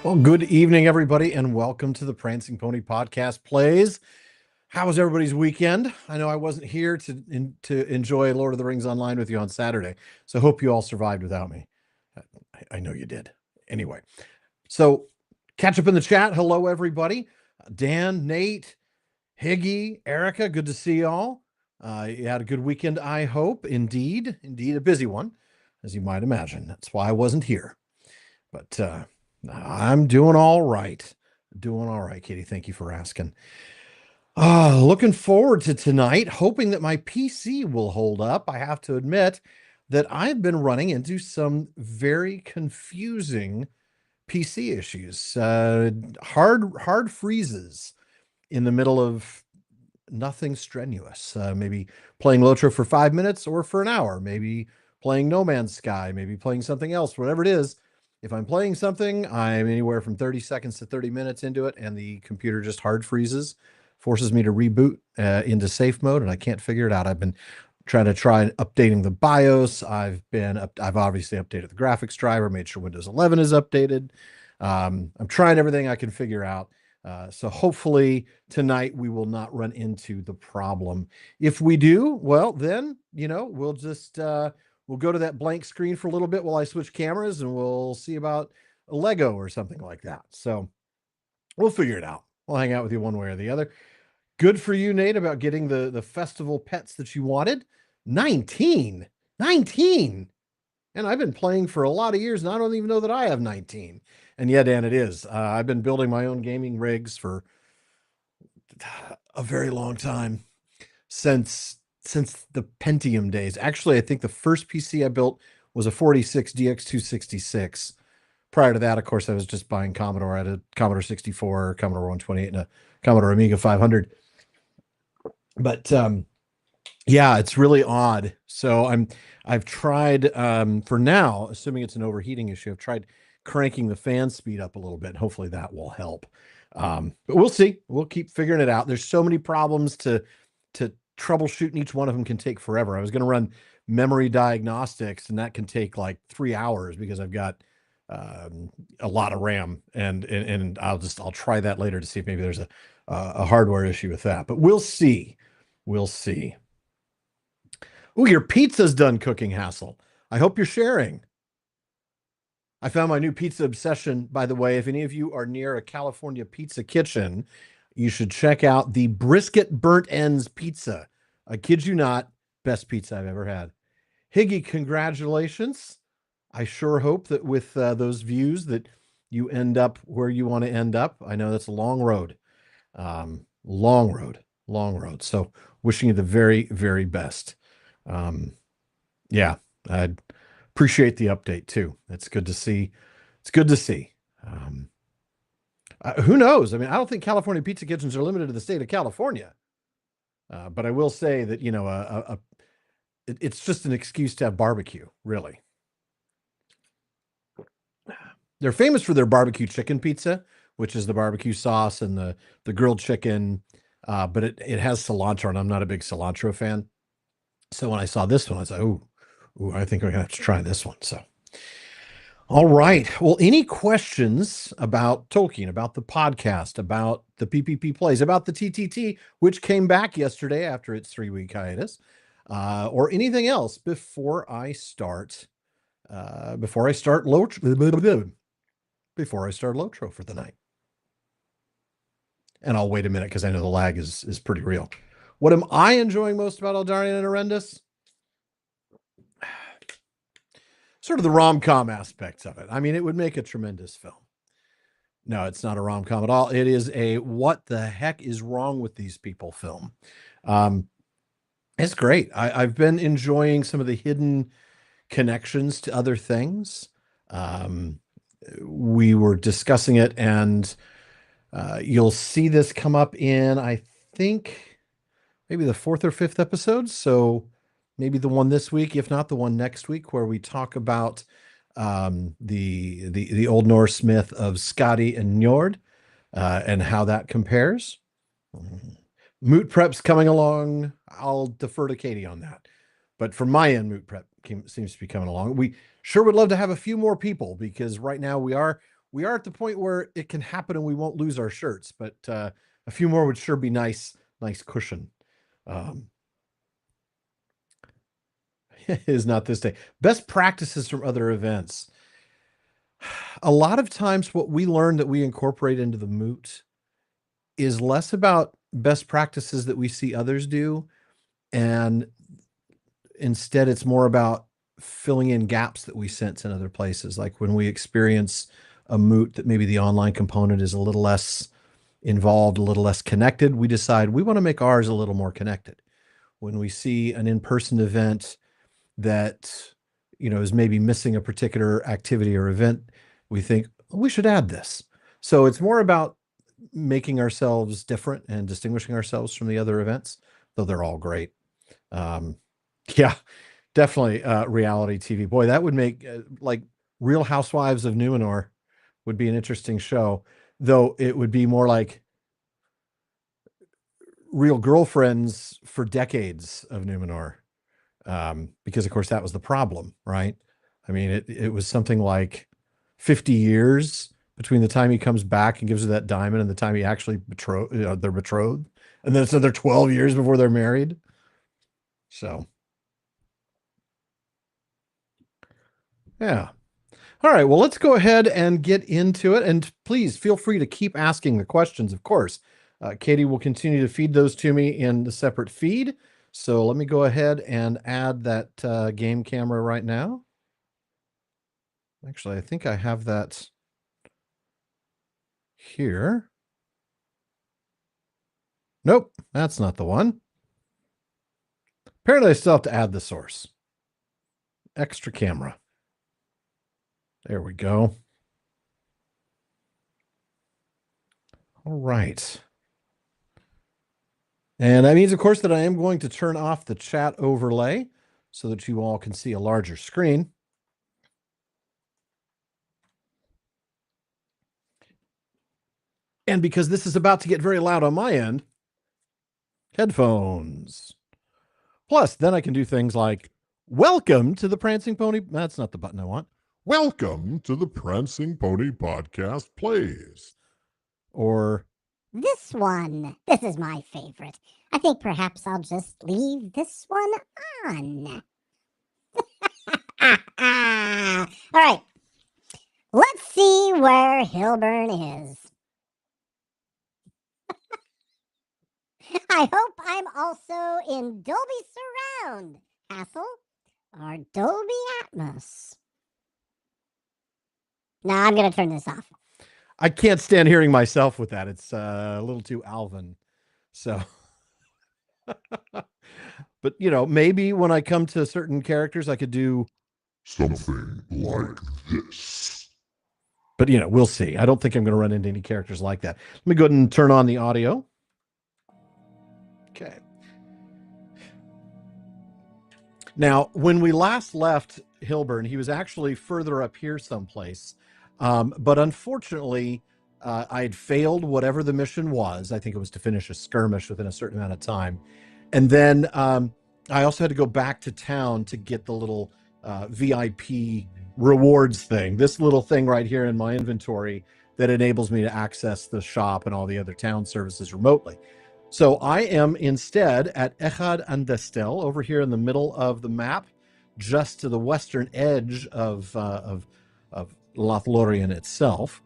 Well, good evening, everybody, and welcome to the Prancing Pony Podcast Plays. How was everybody's weekend? I know I wasn't here to enjoy Lord of the Rings Online with you on Saturday, so hope you all survived without me. I know you did. Anyway, so catch up in the chat. Hello, everybody. Dan, Nate, Higgy, Erica, good to see y'all. You had a good weekend, I hope. Indeed, a busy one, as you might imagine. That's why I wasn't here. But I'm doing all right. Doing all right, Katie. Thank you for asking. Looking forward to tonight, hoping that my PC will hold up. I have to admit that I've been running into some very confusing PC issues. Hard freezes in the middle of nothing strenuous. Maybe playing LotRO for 5 minutes or for an hour. Maybe playing No Man's Sky. Maybe playing something else. Whatever it is. If I'm playing something, I'm anywhere from 30 seconds to 30 minutes into it, and the computer just hard freezes, forces me to reboot into safe mode, and I can't figure it out. I've been trying updating the BIOS. I've obviously updated the graphics driver, made sure Windows 11 is updated. I'm trying everything I can figure out. So hopefully tonight we will not run into the problem. If we do, well, then, we'll just we'll go to that blank screen for a little bit while I switch cameras, and we'll see about a Lego or something like that. So we'll figure it out. We'll hang out with you one way or the other. Good for you, Nate, about getting the festival pets that you wanted. 19. And I've been playing for a lot of years, and I don't even know that I have 19. And yeah, Dan, it is. I've been building my own gaming rigs for a very long time, since the Pentium days. Actually, I think the first PC I built was a 46 DX266. Prior to that, of course, I was just buying Commodore. I had a Commodore 64, Commodore 128, and a Commodore Amiga 500. But yeah, it's really odd. So I've tried, for now, assuming it's an overheating issue, I've tried cranking the fan speed up a little bit. Hopefully that will help. But we'll see. We'll keep figuring it out. There's so many problems to troubleshooting. Each one of them can take forever. I was going to run memory diagnostics, and that can take like 3 hours because I've got a lot of RAM, and I'll try that later to see if maybe there's a hardware issue with that. But we'll see. We'll see. Oh, your pizza's done cooking, Hassel. I hope you're sharing. I found my new pizza obsession, by the way. If any of you are near a California pizza kitchen, you should check out the Brisket Burnt Ends Pizza. I kid you not, best pizza I've ever had. Higgy, congratulations. I sure hope that with those views that you end up where you want to end up. I know that's a long road. Long road. So wishing you the very, very best. Yeah, I'd appreciate the update too. It's good to see. Who knows? I mean, I don't think California pizza kitchens are limited to the state of California. But I will say that, it's just an excuse to have barbecue, really. They're famous for their barbecue chicken pizza, which is the barbecue sauce and the grilled chicken. But it has cilantro, and I'm not a big cilantro fan. So when I saw this one, I was like, ooh, I think we're going to have to try this one. So, all right. Well, any questions about Tolkien, about the podcast, about the PPP plays, about the TTT, which came back yesterday after its 3-week hiatus, or anything else before I start LotRO for the night? And I'll wait a minute because I know the lag is pretty real. What am I enjoying most about Eldarion and Arendis? Sort of the rom-com aspects of it. I mean, it would make a tremendous film. No, it's not a rom-com at all. It is a what the heck is wrong with these people film. It's great. I've been enjoying some of the hidden connections to other things. We were discussing it, and you'll see this come up in, I think, maybe the 4th or 5th episode. So maybe the one this week, if not the one next week, where we talk about the Old Norse myth of Skadi and Njord, and how that compares. Moot prep's coming along. I'll defer to Katie on that. But from my end, moot prep seems to be coming along. We sure would love to have a few more people, because right now we are we are at the point where it can happen and we won't lose our shirts, but a few more would sure be nice cushion. Is not this day. Best practices from other events. A lot of times what we learn that we incorporate into the moot is less about best practices that we see others do, and instead it's more about filling in gaps that we sense in other places. Like when we experience a moot that maybe the online component is a little less involved, a little less connected, we decide we want to make ours a little more connected. When we see an in-person event that, is maybe missing a particular activity or event, we think we should add this. So it's more about making ourselves different and distinguishing ourselves from the other events, though they're all great. Yeah, definitely reality TV. Boy, that would make like Real Housewives of Numenor would be an interesting show, though it would be more like Real Girlfriends for decades of Numenor. Because of course that was the problem, right? I mean, it was something like 50 years between the time he comes back and gives her that diamond and the time he actually they're betrothed. And then it's another 12 years before they're married. So, yeah. All right. Well, let's go ahead and get into it. And please feel free to keep asking the questions, of course. Katie will continue to feed those to me in the separate feed. So let me go ahead and add that game camera right now. Actually, I think I have that here. Nope, that's not the one. Apparently I still have to add the source. Extra camera. There we go. All right. And that means, of course, that I am going to turn off the chat overlay so that you all can see a larger screen. And because this is about to get very loud on my end, headphones. Plus, then I can do things like, welcome to the Prancing Pony. That's not the button I want. Welcome to the Prancing Pony Podcast Plays. Or this one. This is my favorite. I think perhaps I'll just leave this one on. All right. Let's see where Hilbern is. I hope I'm also in Dolby Surround, Hassel, or Dolby Atmos. Now I'm going to turn this off. I can't stand hearing myself with that. It's a little too Alvin. So, but maybe when I come to certain characters, I could do something like this. But we'll see. I don't think I'm going to run into any characters like that. Let me go ahead and turn on the audio. Okay. Now, when we last left Hilbern, he was actually further up here someplace. But unfortunately, I had failed whatever the mission was. I think it was to finish a skirmish within a certain amount of time. And then I also had to go back to town to get the little VIP rewards thing. This little thing right here in my inventory that enables me to access the shop and all the other town services remotely. So I am instead at Echad and Destel over here in the middle of the map, just to the western edge of LotRO itself.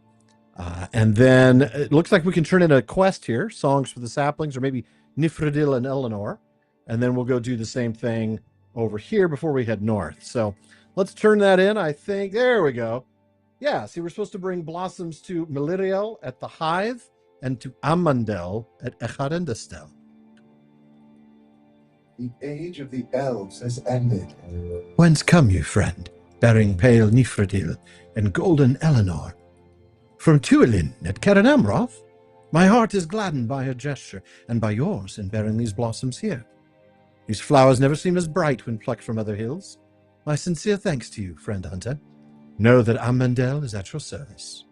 And then it looks like we can turn in a quest here, Songs for the Saplings, or maybe Nifredil and Eleanor. And then we'll go do the same thing over here before we head north. So let's turn that in. I think, there we go. Yeah, see, we're supposed to bring blossoms to Meliriel at the Hive and to Amandel at Echarendestel. The age of the elves has ended. Whence come you, friend, bearing pale Nifredil and golden Eleanor? From Tuelin at Caran Amroth? My heart is gladdened by her gesture, and by yours in bearing these blossoms here. These flowers never seem as bright when plucked from other hills. My sincere thanks to you, friend hunter. Know that Amandel is at your service.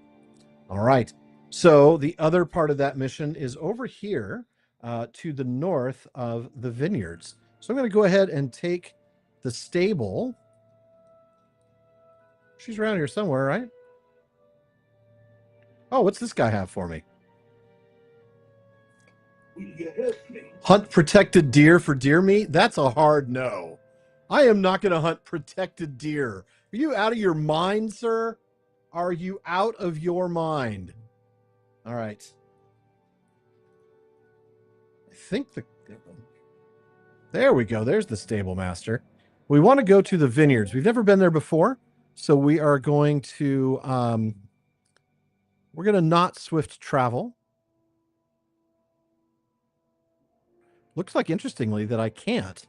All right. So the other part of that mission is over here to the north of the vineyards. So I'm going to go ahead and take the stable. She's around here somewhere, right? Oh, what's this guy have for me? Hunt protected deer for deer meat? That's a hard no. I am not going to hunt protected deer. Are you out of your mind, sir? Are you out of your mind? All right. I think there we go. There's the stable master. We want to go to the vineyards. We've never been there before, so we are going to we're going to not swift travel. Looks like, interestingly, that I can't.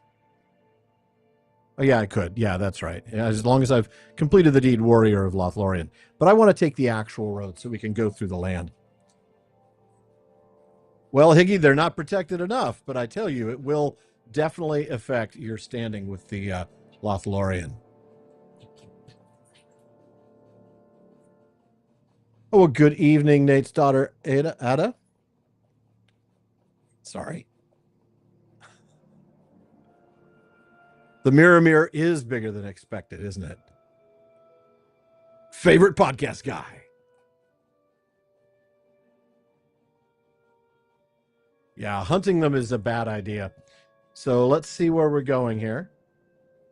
Oh, yeah, I could. Yeah, that's right. As long as I've completed the deed Warrior of Lothlorien. But I want to take the actual road so we can go through the land. Well, Higgy, they're not protected enough, but I tell you, it will definitely affect your standing with the Lothlorien. Oh, well, good evening, Nate's daughter, Ada. Sorry. The Mirror is bigger than expected, isn't it? Favorite podcast guy. Yeah, hunting them is a bad idea. So let's see where we're going here.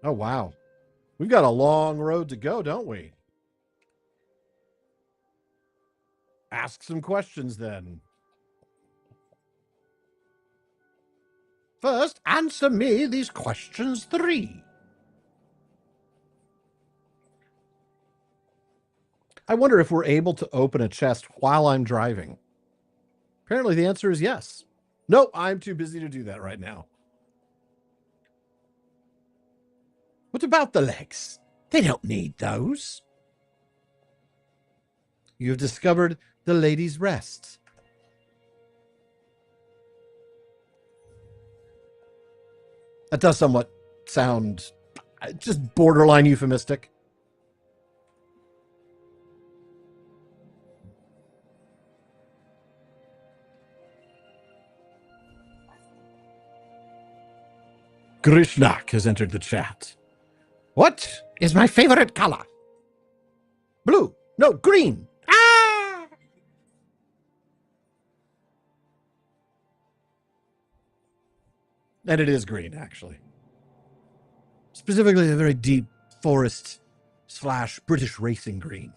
Oh, wow. We've got a long road to go, don't we? Ask some questions then. First, answer me these questions 3. I wonder if we're able to open a chest while I'm driving. Apparently the answer is yes. No, I'm too busy to do that right now. What about the legs? They don't need those. You've discovered the Lady's Rest. That does somewhat sound just borderline euphemistic. Grishnak has entered the chat. What is my favorite color? Blue. No, green. Ah! And it is green, actually. Specifically, a very deep forest / British racing green.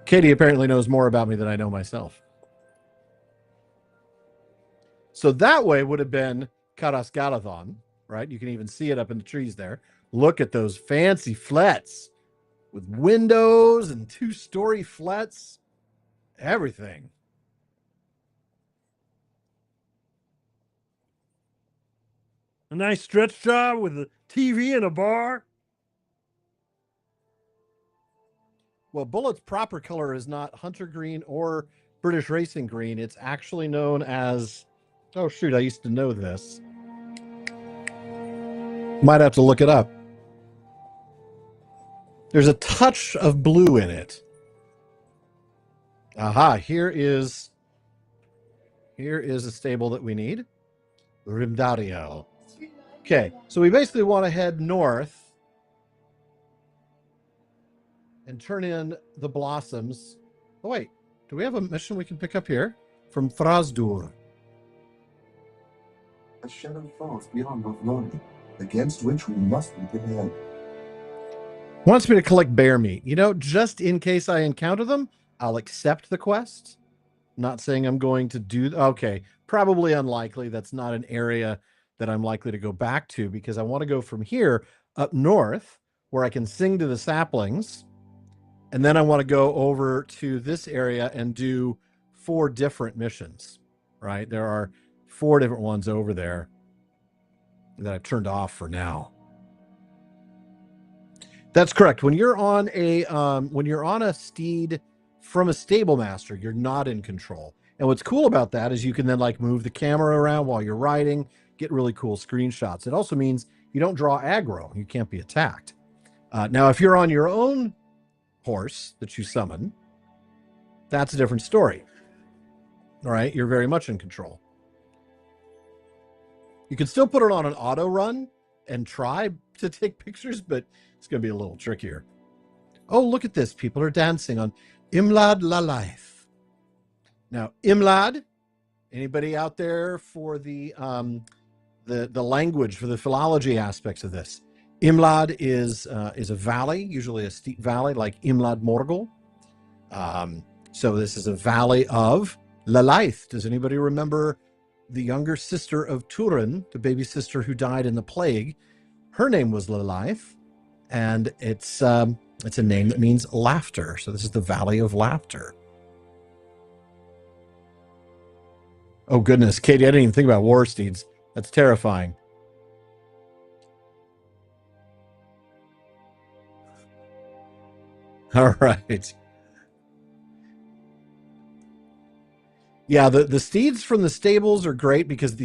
Katie apparently knows more about me than I know myself. So that way would have been Karas Galathon, right? You can even see it up in the trees there. Look at those fancy flats with windows and 2-story flats. Everything. A nice stretch job with a TV and a bar. Well, Bullet's proper color is not hunter green or British racing green. It's actually known as... Oh, shoot, I used to know this. Might have to look it up. There's a touch of blue in it. Aha, here is a stable that we need. Rimdario. Okay, so we basically want to head north and turn in the blossoms. Oh, wait. Do we have a mission we can pick up here? From Thrasdur. A shadow falls beyond Lothlorien, against which we must be prepared. Wants me to collect bear meat. You know, just in case I encounter them, I'll accept the quest. Not saying I'm going to do... Okay, probably unlikely. That's not an area that I'm likely to go back to because I want to go from here up north where I can sing to the saplings. And then I want to go over to this area and do 4 different missions, right? There are 4 different ones over there that I've turned off for now. That's correct. When you're on a steed from a stable master, you're not in control. And what's cool about that is you can then like move the camera around while you're riding, get really cool screenshots. It also means you don't draw aggro. You can't be attacked. Now, if you're on your own horse that you summon, that's a different story. All right, you're very much in control. You can still put it on an auto run and try to take pictures, but it's going to be a little trickier. Oh, look at this. People are dancing on Imlad La Life. Now, Imlad, anybody out there for the language, for the philology aspects of this? Imlad is a valley, usually a steep valley like Imlad Morgul. So this is a valley of Lalaith. Does anybody remember the younger sister of Turin, the baby sister who died in the plague? Her name was Lalaith, and it's a name that means laughter. So this is the Valley of Laughter. Oh goodness, Katie, I didn't even think about war steeds. That's terrifying. All right. Yeah, the steeds from the stables are great because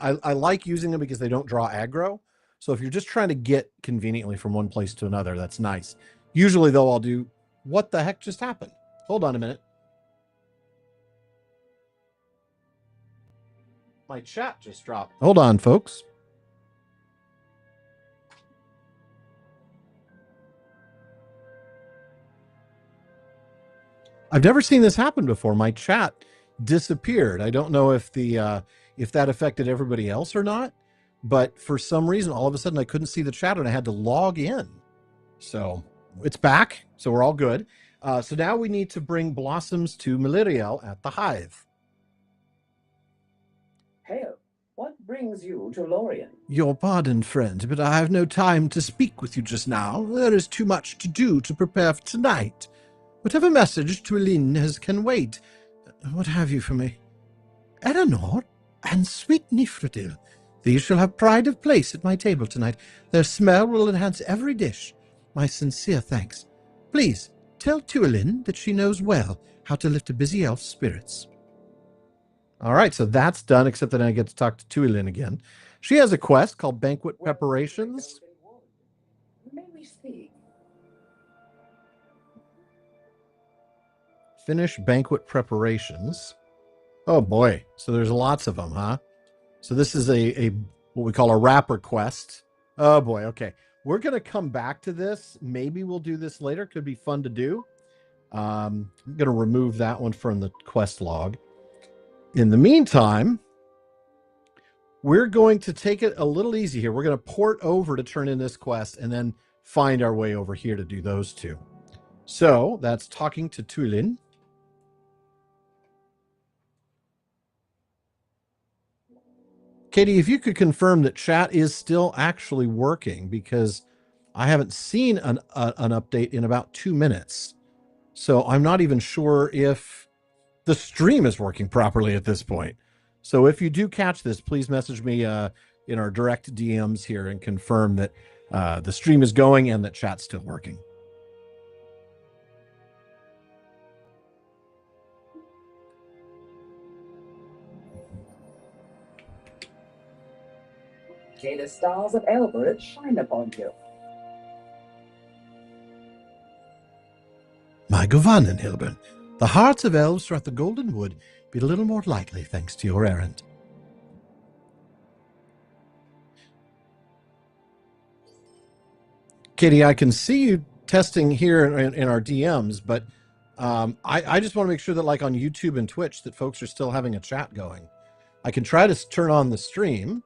I like using them because they don't draw aggro. So if you're just trying to get conveniently from one place to another, that's nice. Usually though, I'll do, what the heck just happened? Hold on a minute. My chat just dropped. Hold on, folks. I've never seen this happen before. My chat disappeared. I don't know if if that affected everybody else or not, but for some reason, all of a sudden I couldn't see the chat and I had to log in. So it's back. So we're all good. So now we need to bring blossoms to Maliriel at the hive. Hail, what brings you to Lorien? Your pardon, friend, but I have no time to speak with you just now. There is too much to do to prepare for tonight. Whatever message Tuilin can wait. What have you for me? Eleanor and sweet Nifredil. These shall have pride of place at my table tonight. Their smell will enhance every dish. My sincere thanks. Please, tell Tuilin that she knows well how to lift a busy elf's spirits. All right, so that's done, except that I get to talk to Tuilin again. She has a quest called Banquet Preparations. May we speak? Finish banquet preparations. Oh boy, so there's lots of them, huh? So this is a what we call a wrapper quest. Oh boy, okay. We're going to come back to this. Maybe we'll do this later. Could be fun to do. I'm going to remove that one from the quest log. In the meantime, we're going to take it a little easy here. We're going to port over to turn in this quest and then find our way over here to do those two. So that's talking to Tuilin. Katie, if you could confirm that chat is still actually working, because I haven't seen an update in about 2 minutes. So I'm not even sure if the stream is working properly at this point. So if you do catch this, please message me in our direct DMs here and confirm that the stream is going and that chat's still working. May the stars of Elbereth shine upon you. My Govannen, Hilbern, the hearts of elves throughout the Golden Wood beat a little more lightly thanks to your errand. Katie, I can see you testing here in our DMs, but I just want to make sure that, like on YouTube and Twitch, that folks are still having a chat going. I can try to turn on the stream.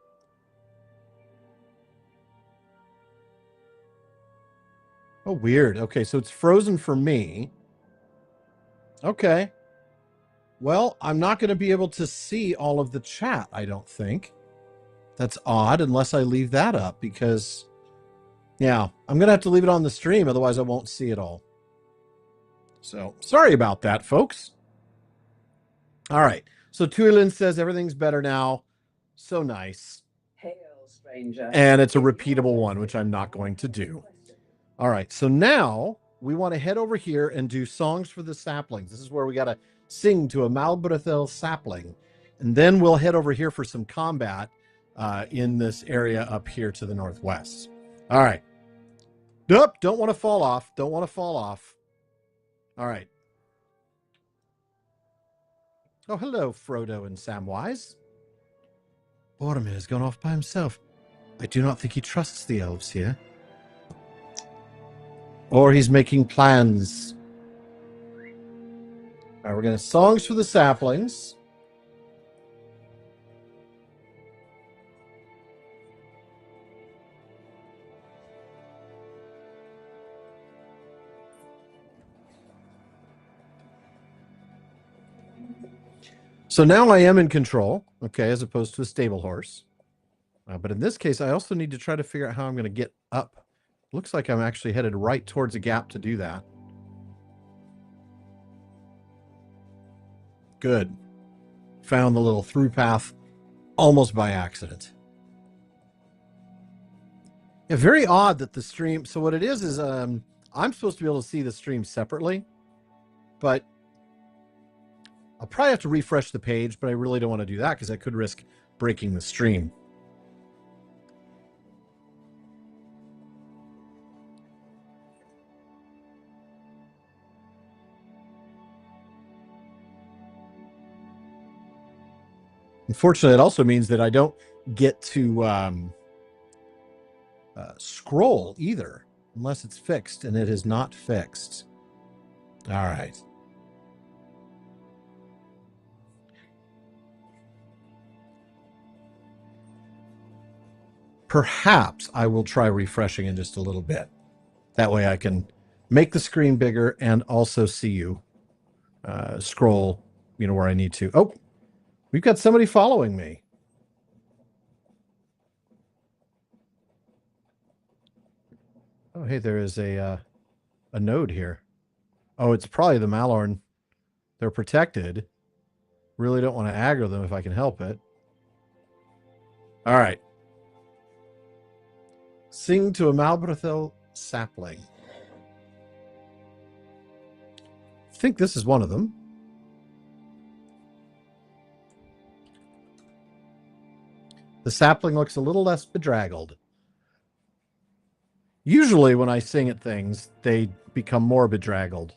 Oh, weird. Okay, so it's frozen for me. Okay. Well, I'm not going to be able to see all of the chat, I don't think. That's odd, unless I leave that up, because, yeah, I'm going to have to leave it on the stream, otherwise I won't see it all. So, sorry about that, folks. All right. So, Tuilin says everything's better now. So nice. Hail, stranger. And it's a repeatable one, which I'm not going to do. All right, so now we want to head over here and do songs for the saplings. This is where we got to sing to a Malbrethel sapling. And then we'll head over here for some combat in this area up here to the northwest. All right. Nope, don't want to fall off. Don't want to fall off. All right. Oh, hello, Frodo and Samwise. Boromir has gone off by himself. I do not think he trusts the elves here. Or he's making plans. All right, we're going to songs for the saplings. So now I am in control, okay, as opposed to a stable horse. But in this case, I also need to try to figure out how I'm going to get up. Looks like I'm actually headed right towards a gap to do that. Good. Found the little through path almost by accident. Yeah, very odd that the stream... So what it is I'm supposed to be able to see the stream separately, but I'll probably have to refresh the page, but I really don't want to do that because I could risk breaking the stream. Unfortunately, it also means that I don't get to scroll either, unless it's fixed, and it is not fixed. All right. Perhaps I will try refreshing in just a little bit. That way I can make the screen bigger and also see you scroll, where I need to. Oh, we've got somebody following me. Oh, hey, there is a node here. Oh, it's probably the Malorn. They're protected. Really don't want to aggro them if I can help it. All right. Sing to a Malbrethil sapling. I think this is one of them. The sapling looks a little less bedraggled. Usually when I sing at things, they become more bedraggled.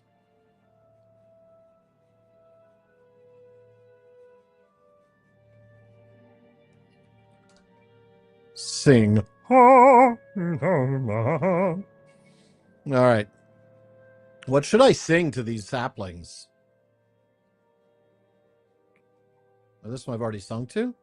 Sing. All right. What should I sing to these saplings? Oh, this one I've already sung to?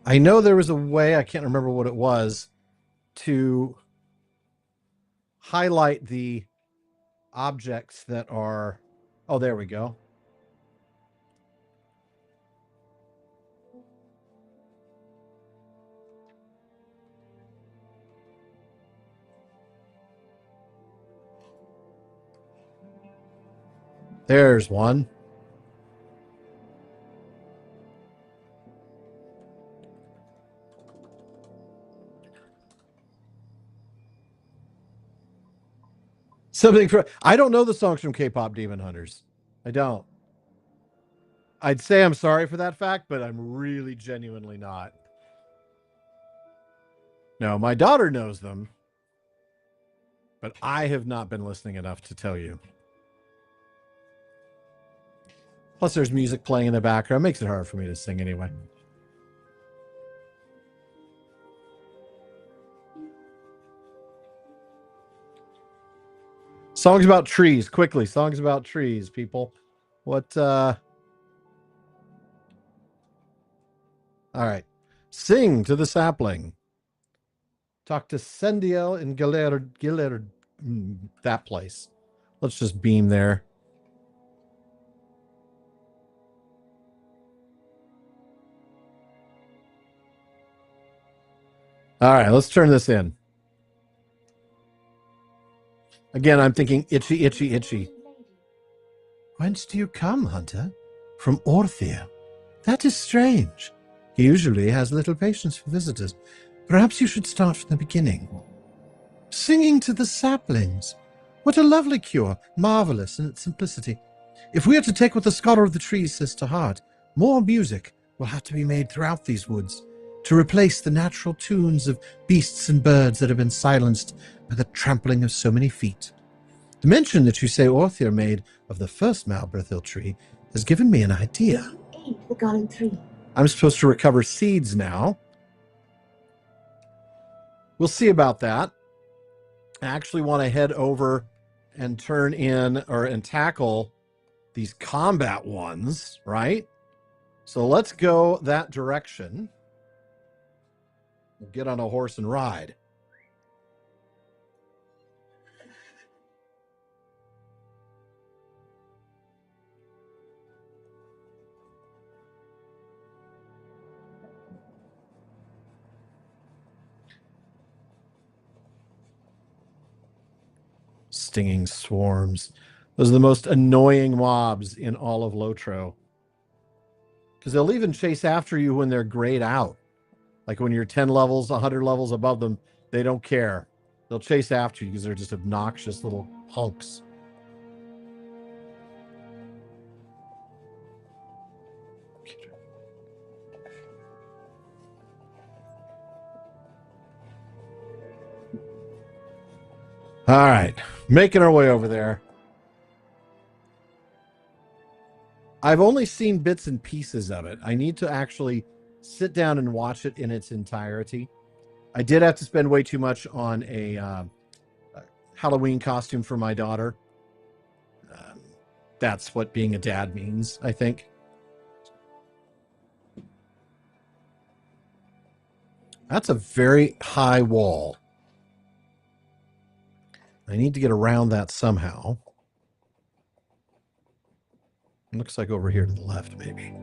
I know there was a way, I can't remember what it was, to highlight the objects that are... Oh, there we go. There's one. Something for... I don't know the songs from K-pop Demon Hunters. I don't. I'd say I'm sorry for that fact, but I'm really genuinely not. No, my daughter knows them, but I have not been listening enough to tell you. Plus, there's music playing in the background. It makes it hard for me to sing anyway. Songs about trees, quickly. Songs about trees, people. What, All right. Sing to the sapling. Talk to Sendiel in Giller, that place. Let's just beam there. All right, let's turn this in. Again, I'm thinking itchy, itchy, itchy. Whence do you come, Hunter? From Orthia. That is strange. He usually has little patience for visitors. Perhaps you should start from the beginning. Singing to the saplings. What a lovely cure, marvelous in its simplicity. If we are to take what the scholar of the trees says to heart, more music will have to be made throughout these woods. to replace the natural tunes of beasts and birds that have been silenced by the trampling of so many feet. The mention that you say Orthir made of the first Malberthil tree has given me an idea. Aid the golden tree. I'm supposed to recover seeds now. We'll see about that. I actually want to head over and turn in and tackle these combat ones, right? So let's go that direction. We'll get on a horse and ride. Stinging swarms. Those are the most annoying mobs in all of LotRO. Because they'll even chase after you when they're grayed out. Like when you're 10 levels, 100 levels above them, they don't care. They'll chase after you because they're just obnoxious little punks. All right, making our way over there. I've only seen bits and pieces of it. I need to actually sit down and watch it in its entirety. I did have to spend way too much on a Halloween costume for my daughter. That's what being a dad means, I think. That's a very high wall. I need to get around that somehow. It looks like over here to the left, maybe.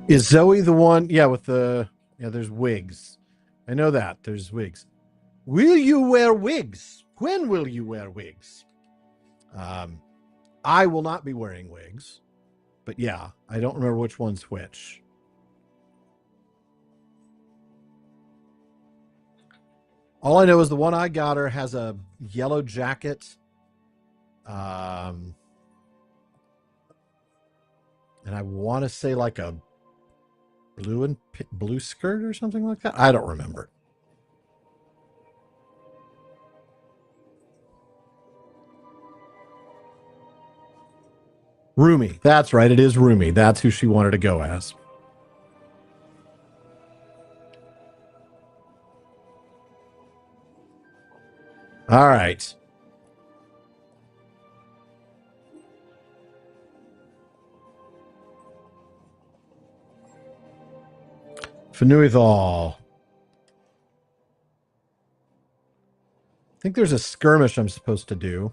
Is Zoe the one? Yeah, with the... Yeah, there's wigs. I know that. There's wigs. Will you wear wigs? When will you wear wigs? I will not be wearing wigs. But yeah, I don't remember which one's which. All I know is the one I got her has a yellow jacket. And I want to say like a blue skirt or something like that. I don't remember. Rumi. That's right. It is Rumi. That's who she wanted to go as. All right. Fanuithal. I think there's a skirmish I'm supposed to do.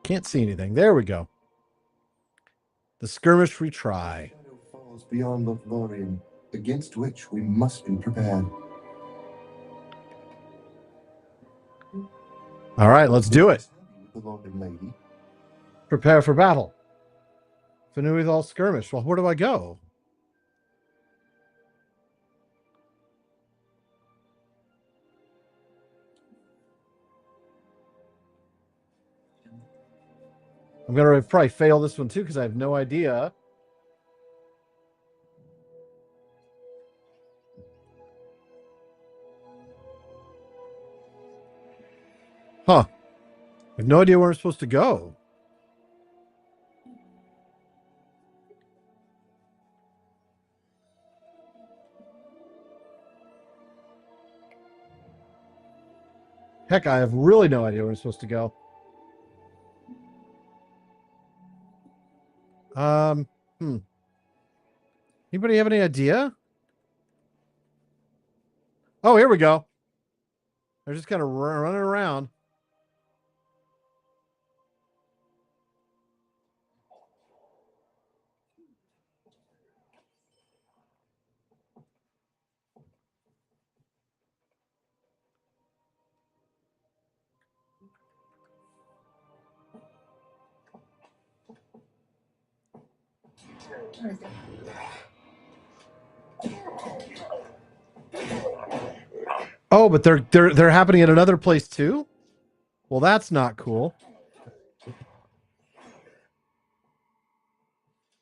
Can't see anything. There we go. The skirmish retry. Shadow falls beyond LotRO, against which we must be prepared. All right, let's do it. The Lord and Lady. Prepare for battle. Fanuithal skirmish. Well, where do I go? I'm going to probably fail this one too because I have no idea. Huh. I have no idea where I'm supposed to go. Heck, I have really no idea where I'm supposed to go. Anybody have any idea? Oh, here we go. They're just kind of running around. Oh, but they're happening at another place too? Well, that's not cool.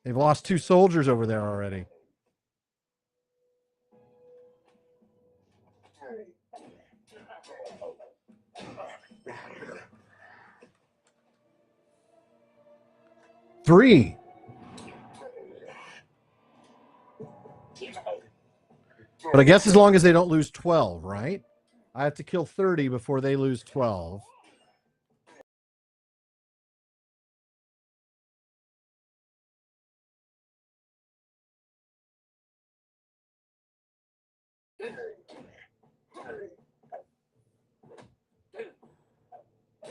They've lost 2 soldiers over there already. Three. But I guess as long as they don't lose 12, right? I have to kill 30 before they lose 12.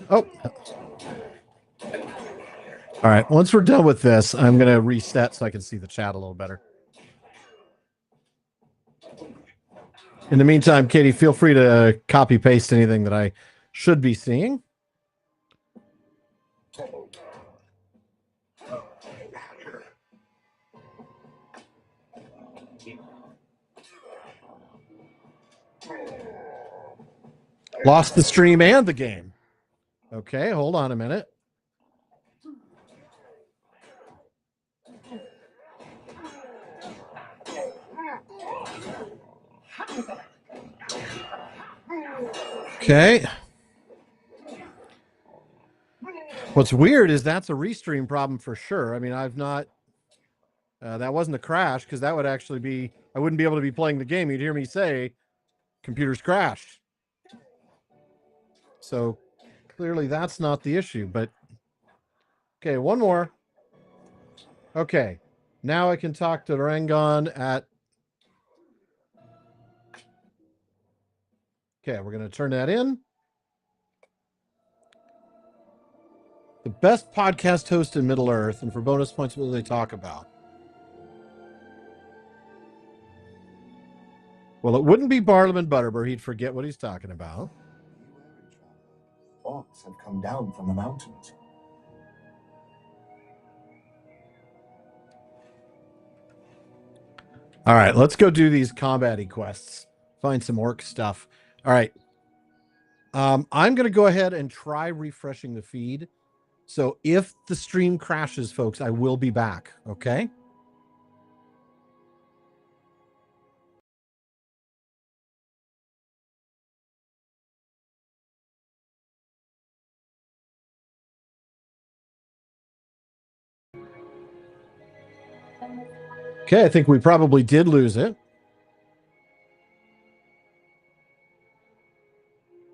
Oh. All right. Once we're done with this, I'm going to reset so I can see the chat a little better. In the meantime, Katie, feel free to copy paste anything that I should be seeing. Lost the stream and the game. Okay, hold on a minute. Okay. What's weird is that's a restream problem for sure. I mean, I've not. That wasn't a crash because that would actually be. I wouldn't be able to be playing the game. You'd hear me say, "Computer's crashed." So clearly that's not the issue. But okay, one more. Okay, now I can talk to Rangon at. Okay, we're going to turn that in. The best podcast host in Middle Earth, and for bonus points, what do they talk about? Well, it wouldn't be Barlaam Butterbur. He'd forget what he's talking about. Orcs have come down from the mountains. All right, let's go do these combat quests. Find some orc stuff. All right. I'm going to go ahead and try refreshing the feed. So if the stream crashes, folks, I will be back. Okay. Okay, I think we probably did lose it.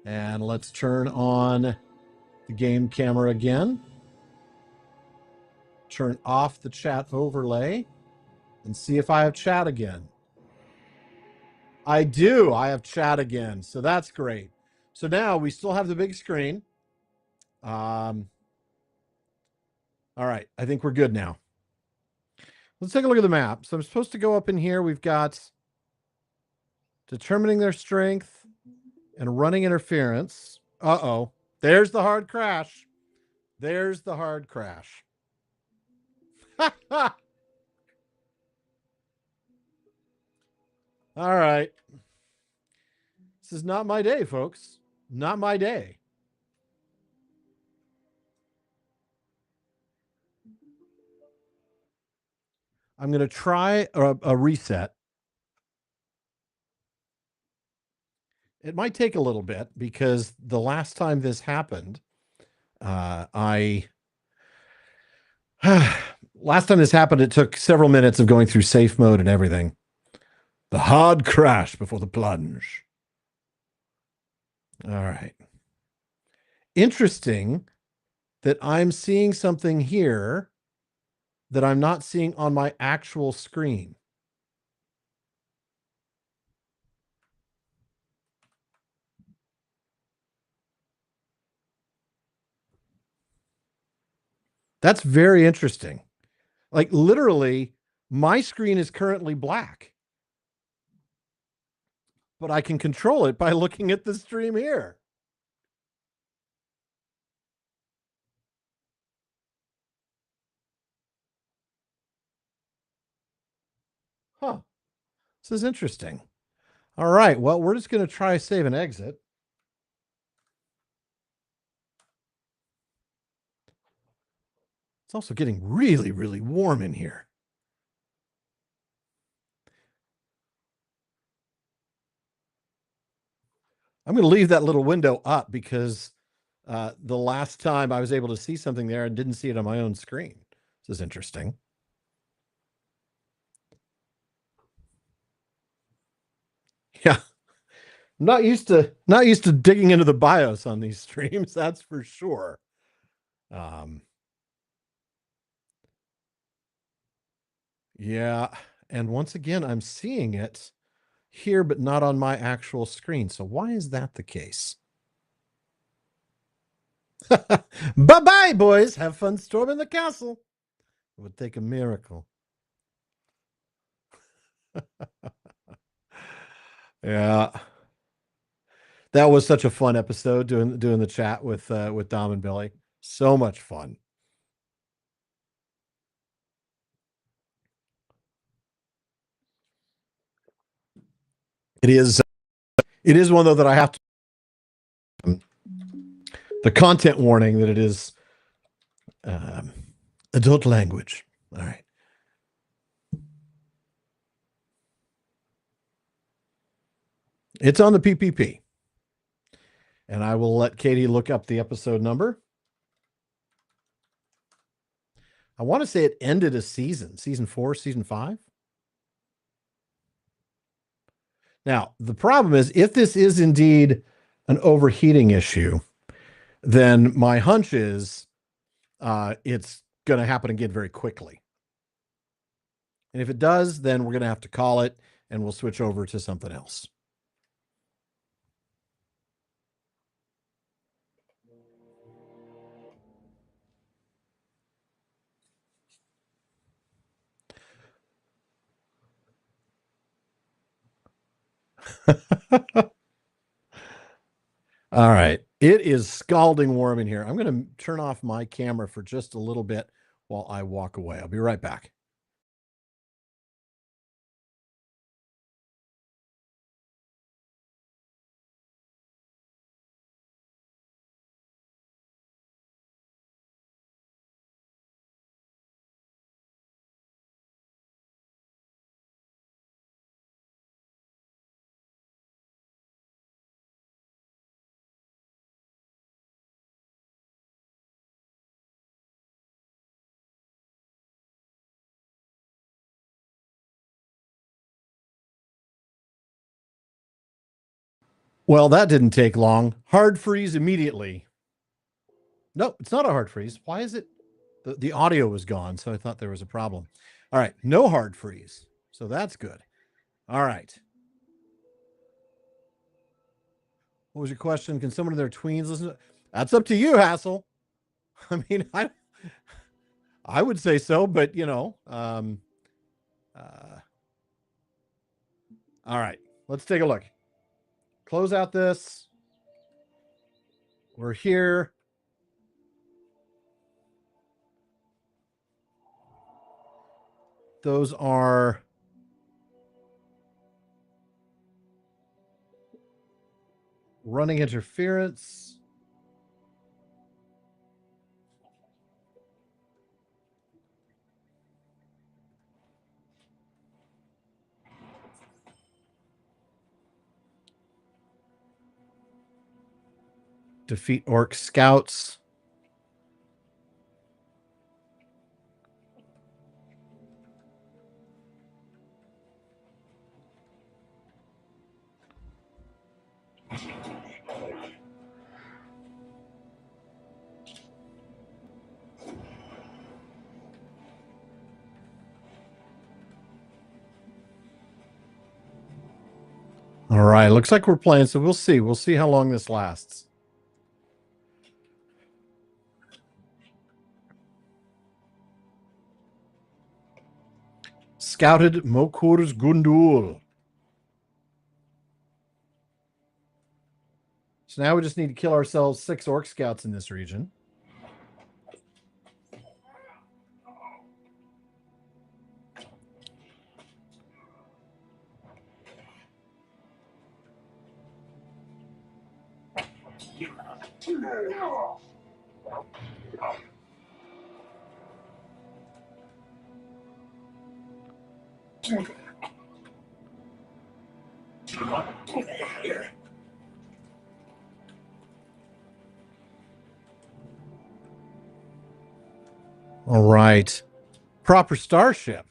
And let's turn on the game camera again. Turn off the chat overlay and see if I have chat again. I do. I have chat again. So that's great. So now we still have the big screen. All right. I think we're good now. Let's take a look at the map. So I'm supposed to go up in here. We've got determining their strength and running interference. Uh-oh. There's the hard crash. There's the hard crash. All right. This is not my day, folks. Not my day. I'm going to try a reset. It might take a little bit because the last time this happened, last time this happened, it took several minutes of going through safe mode and everything. The hard crash before the plunge. All right. Interesting that I'm seeing something here that I'm not seeing on my actual screen. That's very interesting. Like literally, my screen is currently black, but I can control it by looking at the stream here. Huh. This is interesting. All right. Well, we're just going to try save and exit. It's also getting really, really warm in here. I'm going to leave that little window up because the last time I was able to see something there and didn't see it on my own screen. This is interesting. Yeah. I'm not used to digging into the BIOS on these streams, that's for sure. Yeah, and once again, I'm seeing it here, but not on my actual screen. So why is that the case? Bye-bye, boys. Have fun storming the castle. It would take a miracle. Yeah. That was such a fun episode doing the chat with Dom and Billy. So much fun. It is one though that I have to the content warning that it is adult language. All right. It's on the PPP. And I will let Katie look up the episode number. I want to say it ended a season 4, season 5. Now, the problem is if this is indeed an overheating issue, then my hunch is it's going to happen again very quickly. And if it does, then we're going to have to call it and we'll switch over to something else. All right. It is scalding warm in here. I'm going to turn off my camera for just a little bit while I walk away. I'll be right back. Well, that didn't take long. Hard freeze immediately. No, it's not a hard freeze. Why is it? The audio was gone, so I thought there was a problem. All right, no hard freeze. So that's good. All right. What was your question? Can someone in their tweens listen to? That's up to you, Hassel. I mean, I would say so, but you know, all right, let's take a look. Close out this. We're here. Those are running interference. Defeat orc scouts. All right, looks like we're playing, so we'll see. We'll see how long this lasts. Scouted Mokur's Gundul. So now we just need to kill ourselves 6 orc scouts in this region. All right. Proper starship.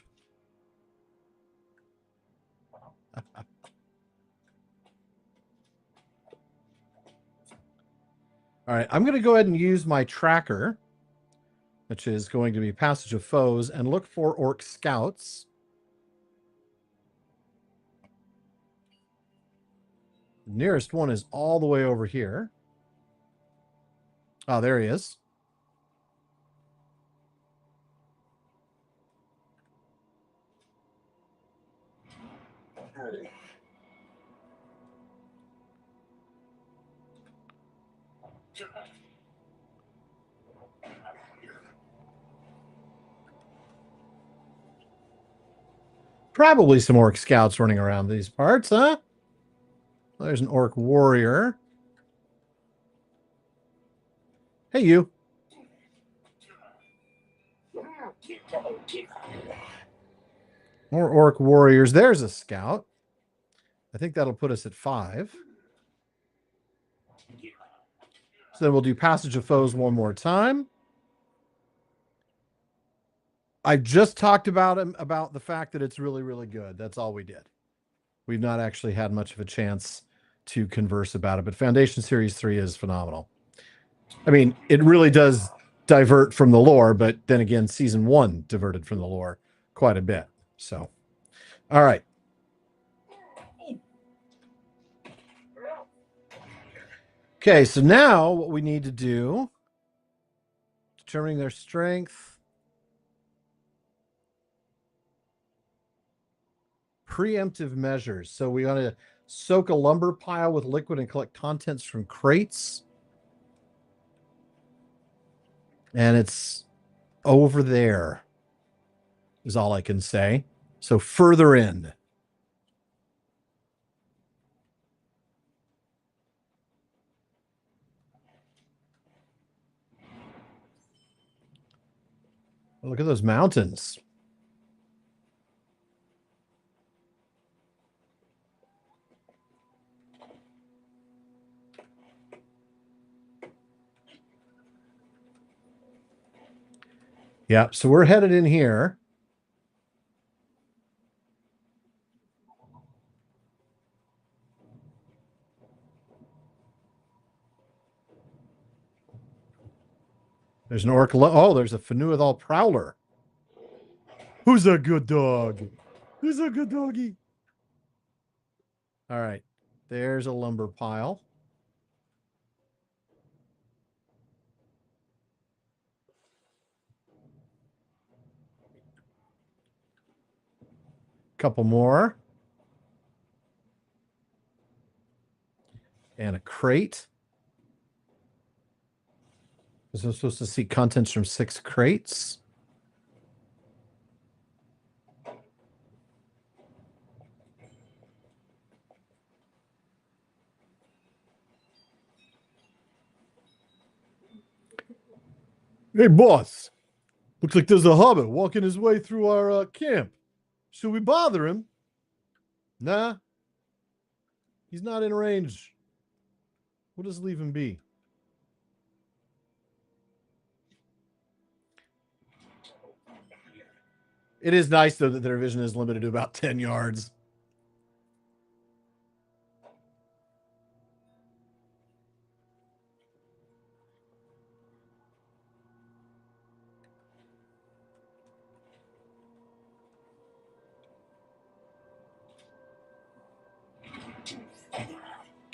All right, I'm going to go ahead and use my tracker, which is going to be Passage of Foes, and look for Orc Scouts. The nearest one is all the way over here. Oh, there he is. Probably some Orc Scouts running around these parts, huh? There's an Orc Warrior. Hey, you. More Orc Warriors. There's a Scout. I think that'll put us at 5. So then we'll do Passage of Foes one more time. I just talked about the fact that it's really, really good. That's all we did. We've not actually had much of a chance to converse about it, but Foundation Series 3 is phenomenal. I mean, it really does divert from the lore, but then again, Season 1 diverted from the lore quite a bit. So, all right. Okay, so now what we need to do, determining their strength, preemptive measures. So we want to soak a lumber pile with liquid and collect contents from crates. And it's over there, is all I can say. So further in. Look at those mountains. Yeah, so we're headed in here. There's an orc. Oh, there's a Fanuathal Prowler. Who's a good dog? Who's a good doggy? All right. There's a lumber pile. Couple more. And a crate. So I'm supposed to see contents from 6 crates. Hey, boss. Looks like there's a hobbit walking his way through our camp. Should we bother him? Nah. He's not in range. We'll just leave him be. It is nice, though, that their vision is limited to about 10 yards.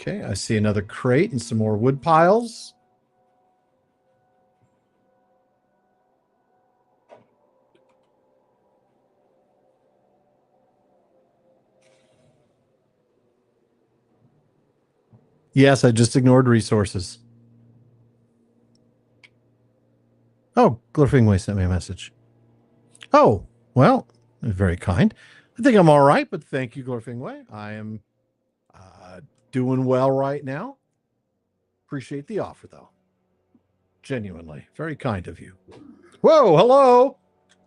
Okay, I see another crate and some more wood piles. Yes, I just ignored resources. Oh, Glorfingway sent me a message. Oh, well, very kind. I think I'm all right, but thank you, Glorfingway. I am doing well right now. Appreciate the offer, though. Genuinely. Very kind of you. Whoa, hello.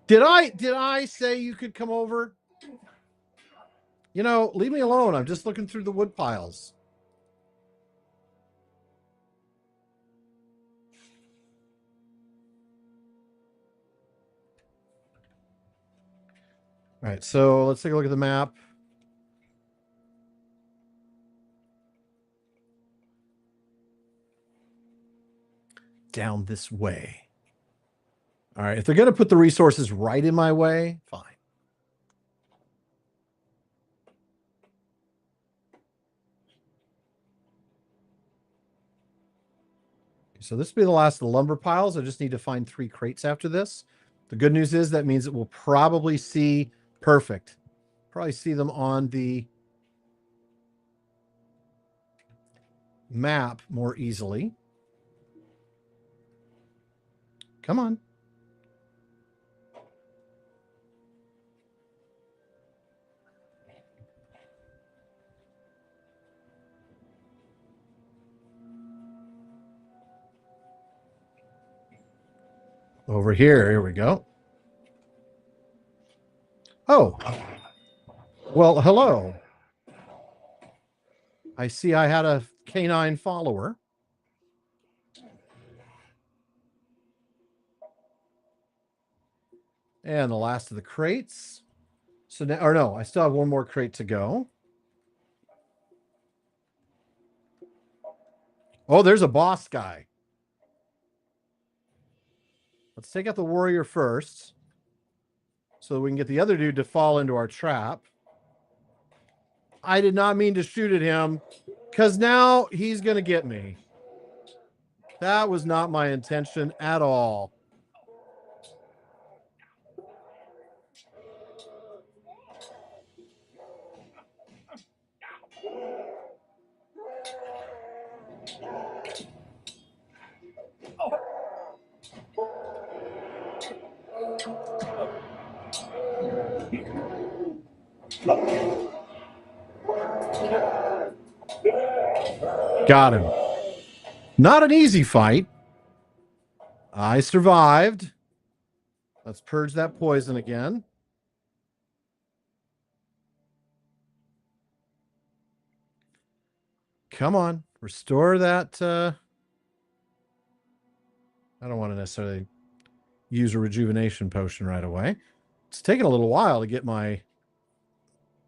Did I say you could come over? You know, leave me alone. I'm just looking through the wood piles. All right, so let's take a look at the map. Down this way. All right, if they're going to put the resources right in my way, fine. So this will be the last of the lumber piles. I just need to find 3 crates after this. The good news is that means it will probably see perfect. Probably see them on the map more easily. Come on. Over here we go. Oh, well, hello. I see I had a canine follower. And the last of the crates. So now, or no, I still have one more crate to go. Oh, there's a boss guy. Let's take out the warrior first, so we can get the other dude to fall into our trap. I did not mean to shoot at him, because now he's going to get me. That was not my intention at all. Got him. Not an easy fight. I survived. Let's purge that poison again. Come on. Restore that. I don't want to necessarily use a rejuvenation potion right away. It's taken a little while to get my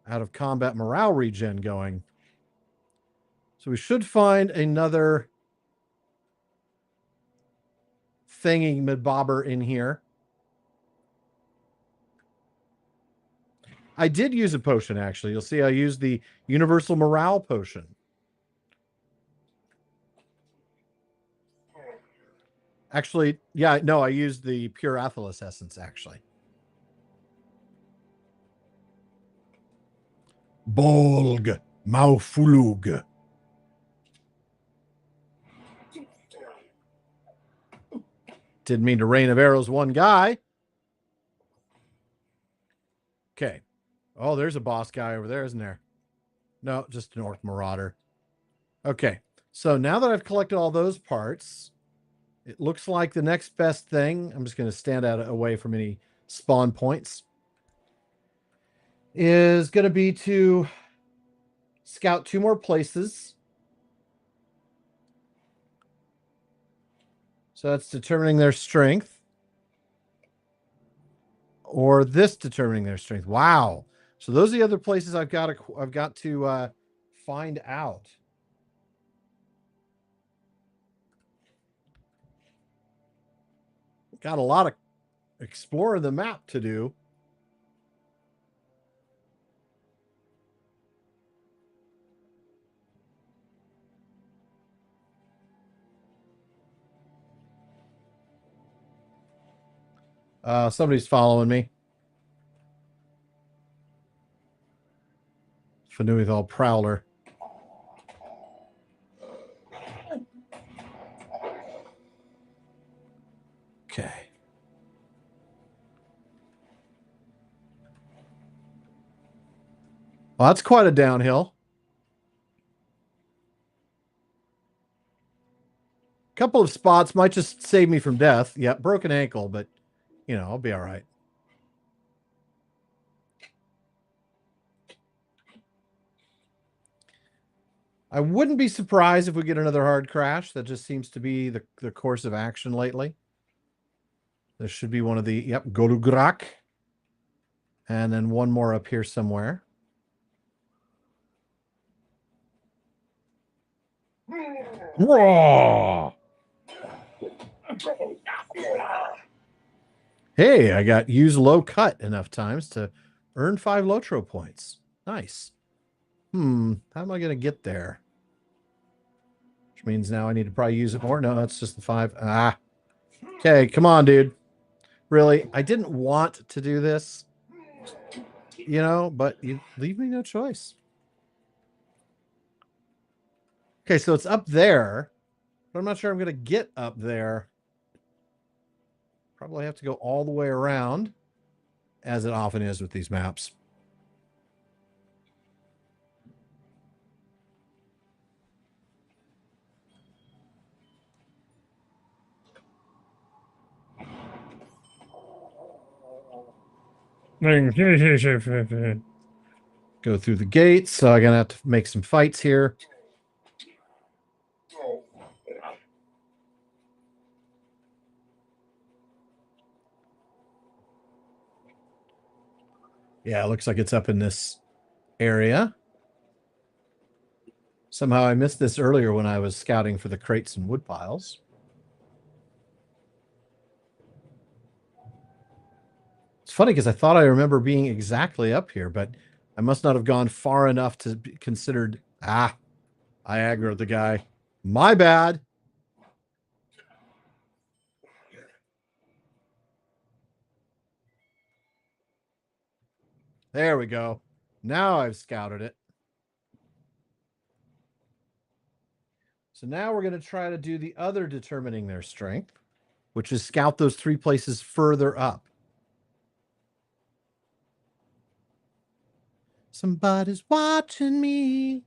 out of combat morale regen going. So we should find another thingy mid-bobber in here. I did use a potion, actually. You'll see I used the universal morale potion. Actually, yeah, no, I used the pure Athelas essence, actually. Bolg Maufulug. Didn't mean to rain of arrows one guy. Okay. Oh, there's a boss guy over there, isn't there? No, just an orc marauder. Okay. So now that I've collected all those parts, it looks like the next best thing, I'm just going to stand out away from any spawn points, is going to be to scout 2 more places. So that's determining their strength. Or this determining their strength. Wow. So those are the other places I've got to find out. Got a lot of exploring the map to do. Somebody's following me. Fanuithal Prowler. Okay. Well, that's quite a downhill. Couple of spots might just save me from death. Yep, broken ankle, but, you know, I'll be all right. I wouldn't be surprised if we get another hard crash. That just seems to be the course of action lately. There should be one of the, yep, Golugrak. And then one more up here somewhere. Raw. Hey, I got use low cut enough times to earn 5 LotRO points. Nice. How am I going to get there? Which means now I need to probably use it more. No, that's just the 5. Ah. Okay, come on, dude. Really? I didn't want to do this, you know, but you leave me no choice. Okay, so it's up there, but I'm not sure I'm going to get up there. Probably have to go all the way around, as it often is with these maps. Go through the gates, so I'm gonna have to make some fights here. Yeah, it looks like it's up in this area. Somehow I missed this earlier when I was scouting for the crates and wood piles. It's funny because I thought I remember being exactly up here, but I must not have gone far enough to be considered. I aggroed the guy. My bad. There we go. Now I've scouted it. So now we're going to try to do the other determining their strength, which is scout those 3 places further up. Somebody's watching me.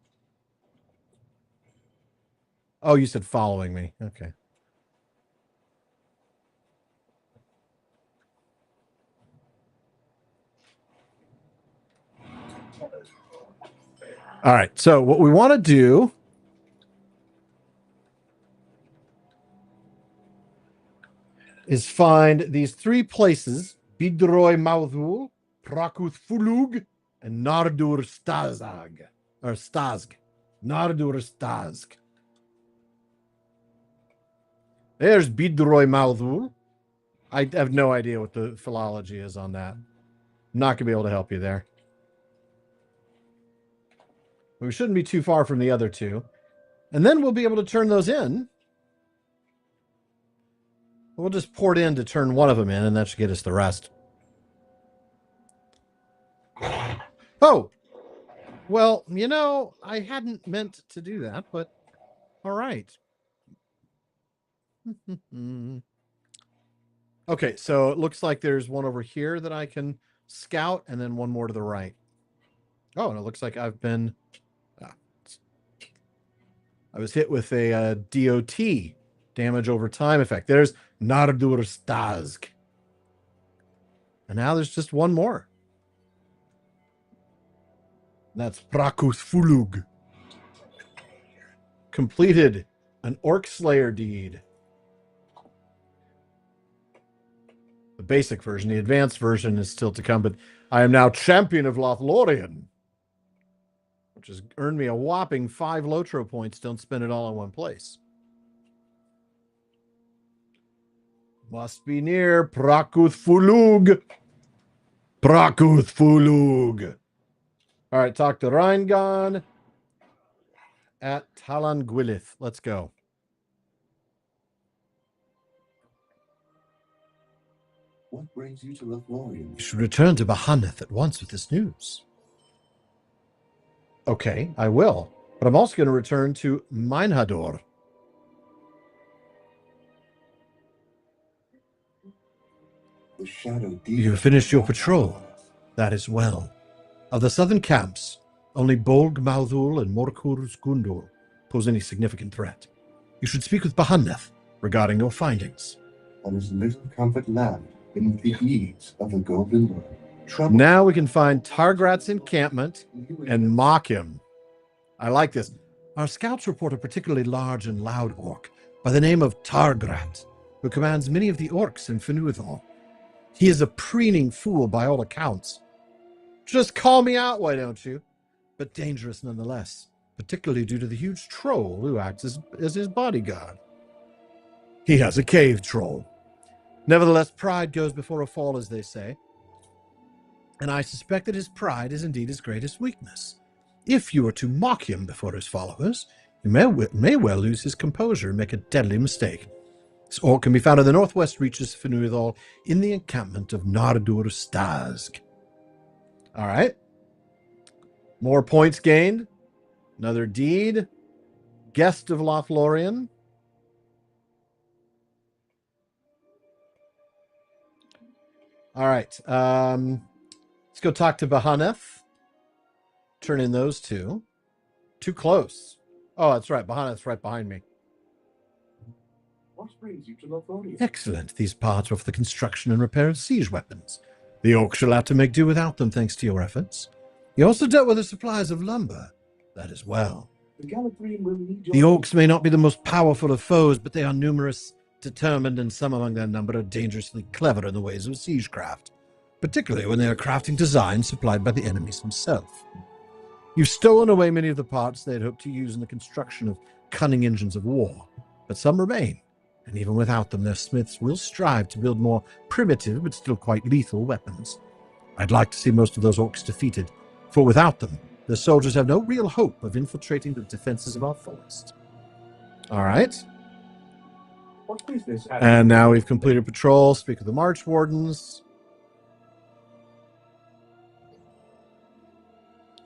Oh, you said following me. Okay. All right. So what we want to do is find these 3 places: Bidroy Mauthul, Prakuth Fulug, and Nardur Stazag. Or Stazg. Nardur Stazg. There's Bidroy Mauthul. I have no idea what the philology is on that. I'm not going to be able to help you there. We shouldn't be too far from the other 2. And then we'll be able to turn those in. We'll just port in to turn one of them in, and that should get us the rest. Oh! Well, you know, I hadn't meant to do that, but all right. Okay, so it looks like there's one over here that I can scout, and then one more to the right. Oh, and it looks like I've been... I was hit with a DOT, damage over time effect. There's Nardur Stazg. And now there's just one more. That's Prakus Fulug. Completed an Orc Slayer deed. The basic version. The advanced version is still to come, but I am now champion of LotRO, which has earned me a whopping 5 LotRO points. Don't spend it all in one place. Must be near Prakuth Fulug. Prakuth Fulug. All right, talk to Reingon at Talangwilith. Let's go. What brings you to LotRO? You should return to Bahaneth at once with this news. Okay, I will. But I'm also going to return to Meinhador. The shadow You have finished your patrol. That is well. Of the southern camps, only Bolg Mauthul and Morkur Skundur pose any significant threat. You should speak with Bahaneth regarding your findings. There is little comfort left beneath the eaves of the Golden Wood. Trouble Now we can find Targrat's encampment and mock him. I like this. Our scouts report a particularly large and loud orc by the name of Targrat, who commands many of the orcs in Finuithal. He is a preening fool by all accounts. Just call me out, why don't you? But dangerous nonetheless, particularly due to the huge troll who acts as his bodyguard. He has a cave troll. Nevertheless, pride goes before a fall, as they say. And I suspect that his pride is indeed his greatest weakness. If you are to mock him before his followers, you may well lose his composure and make a deadly mistake. This orc can be found in the northwest reaches of Finuithal in the encampment of Nardur Stazg. All right. More points gained. Another deed. Guest of LotRO. All right. Let's go talk to Bahaneth. Turn in those two. Too close. Oh, that's right. Bahaneth's right behind me. What brings you to LotRO? Excellent. These parts are for the construction and repair of siege weapons. The orcs shall have to make do without them thanks to your efforts. You also dealt with the supplies of lumber. That as well. The Galathrian will need your The orcs may not be the most powerful of foes, but they are numerous, determined, and some among their number are dangerously clever in the ways of siegecraft, particularly when they are crafting designs supplied by the enemies himself. You've stolen away many of the parts they had hoped to use in the construction of cunning engines of war, but some remain, and even without them, their smiths will strive to build more primitive but still quite lethal weapons. I'd like to see most of those orcs defeated, for without them, the soldiers have no real hope of infiltrating the defenses of our forest. All right. What business has And now we've completed patrol. Speak of the March Wardens.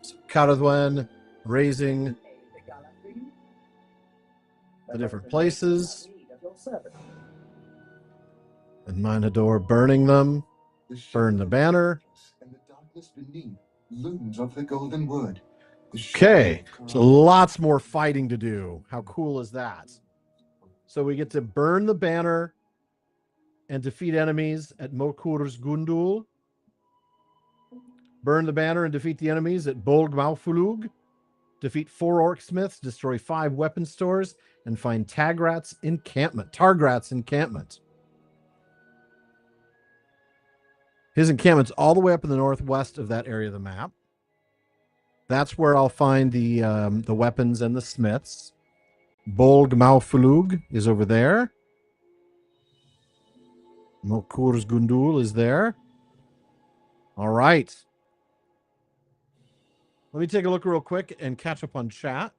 So Caradwen raising the different places. And Minador burning them. Burn the banner. and the darkness beneath looms of the Golden Wood. The Okay, shadow so lots more fighting to do. How cool is that? So we get to burn the banner and defeat enemies at Mokur's Gundul. Burn the banner and defeat the enemies at Bolg Maufulug. Defeat 4 orc smiths, destroy 5 weapon stores, and find Targrat's encampment. His encampment's all the way up in the northwest of that area of the map. That's where I'll find the weapons and the smiths. Bolg Maufulug is over there. Mokur's Gundul is there. All right. Let me take a look real quick and catch up on chat.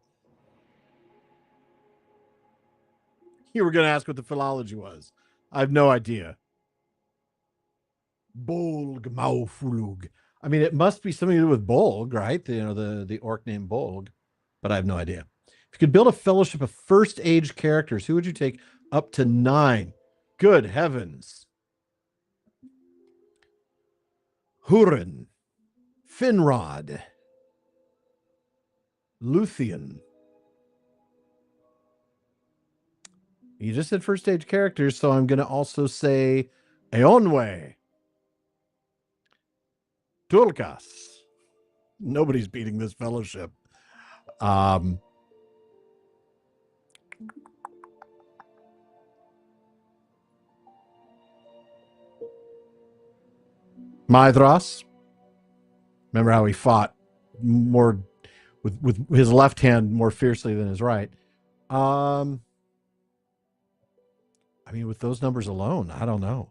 You were going to ask what the philology was. I have no idea. Bolg Maufulug. I mean, it must be something to do with Bolg, right? The orc named Bolg, but I have no idea. If you could build a fellowship of first age characters, who would you take up to 9? Good heavens. Hurin, Finrod, Luthien. You just said first stage characters, so I'm going to also say Eonwe, Tulkas. Nobody's beating this fellowship. Mithras. Remember how he fought more with his left hand more fiercely than his right. I mean, with those numbers alone, I don't know.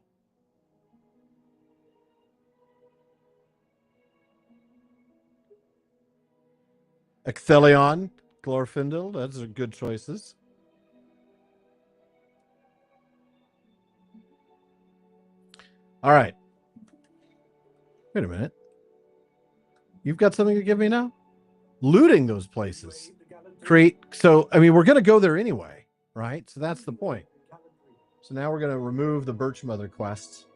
Ecthelion, Glorfindel, those are good choices. All right. Wait a minute. You've got something to give me now? Looting those places. So, I mean, we're going to go there anyway, right? So that's the point. So now we're going to remove the Birch Mother quest.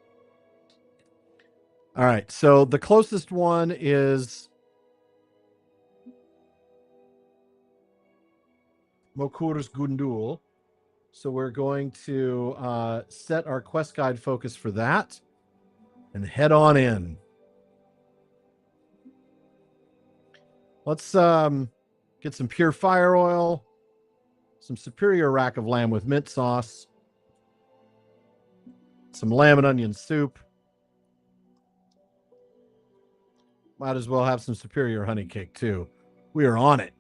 All right. So the closest one is Mokur's Gundul. So we're going to set our quest guide focus for that and head on in. Let's get some pure fire oil, some superior rack of lamb with mint sauce, some lamb and onion soup. Might as well have some superior honey cake too. We are on it.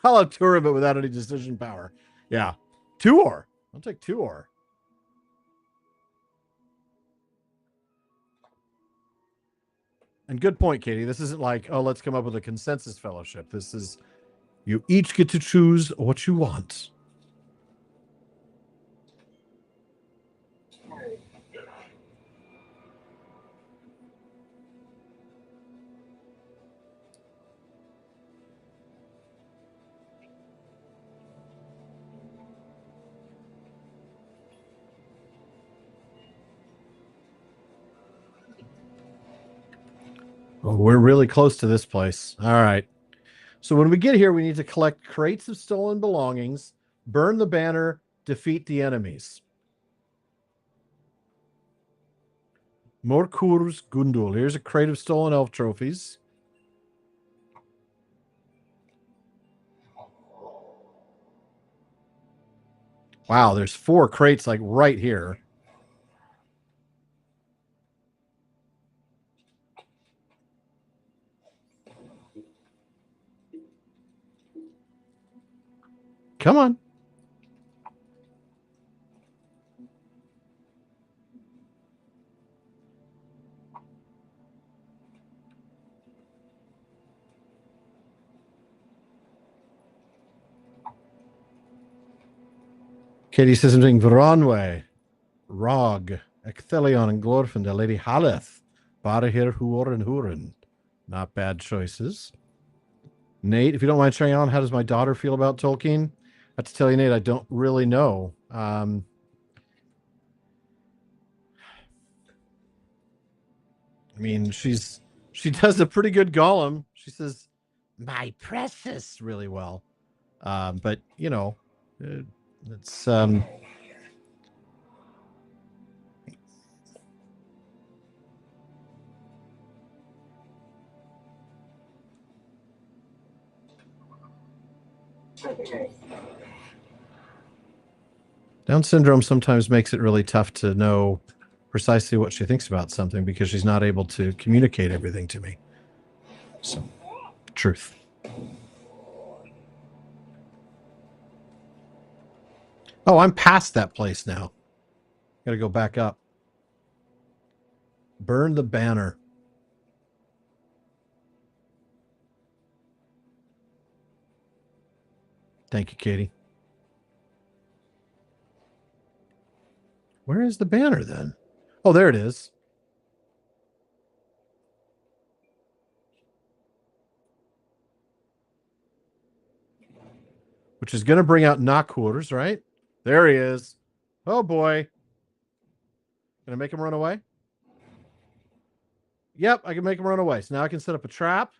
I'll have Tour of it without any decision power. Yeah. Tour. I'll take Tour. And good point, Katie. This isn't like, oh, let's come up with a consensus fellowship. This is, you each get to choose what you want. Oh, we're really close to this place. All right. So when we get here, we need to collect crates of stolen belongings, burn the banner, defeat the enemies. Morkur's Gundul. Here's a crate of stolen elf trophies. Wow, there's 4 crates like right here. Come on. Katie says something. Veronwe, Rog, Ecthelion, and Glorfin, Lady Haleth, Barahir, Huor, and Hurin. Not bad choices. Nate, if you don't mind sharing on, how does my daughter feel about Tolkien? I have to tell you, Nate, I don't really know. I mean, she does a pretty good Gollum. She says, "My precious," really well. But you know, it's Down syndrome sometimes makes it really tough to know precisely what she thinks about something because she's not able to communicate everything to me. So, truth. Oh, I'm past that place now. Gotta go back up. Burn the banner. Thank you, Katie. Where is the banner then? Oh, there it is. Which is going to bring out Knockquarters, right? There he is. Oh, boy. Gonna make him run away? Yep, I can make him run away. So now I can set up a trap.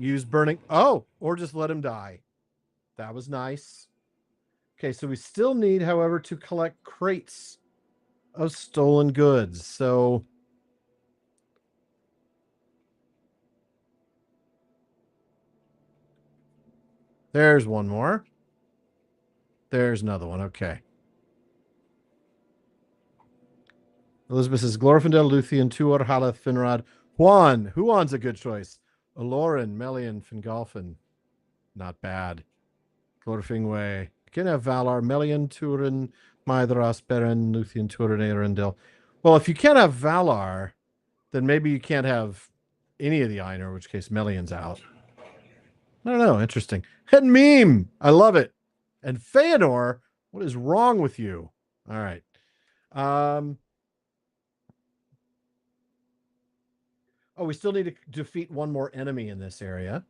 Use burning. Oh, or just let him die. That was nice. Okay, so we still need, however, to collect crates of stolen goods. So there's one more. There's another one. Okay. Elizabeth says Glorfindel, Luthien, Tuor, Haleth, Finrod, Juan. Huan's a good choice. Aloran, Melian, Fingolfin. Not bad. Glorfingway. Can have Valar, Melian, Turin, Maedhros, Beren, Luthien, Turin, Arendelle. Well, if you can't have Valar, then maybe you can't have any of the Ainur, in which case Melian's out. I don't know. Interesting. And meme. I love it. And Feanor, what is wrong with you? All right. Oh, we still need to defeat one more enemy in this area.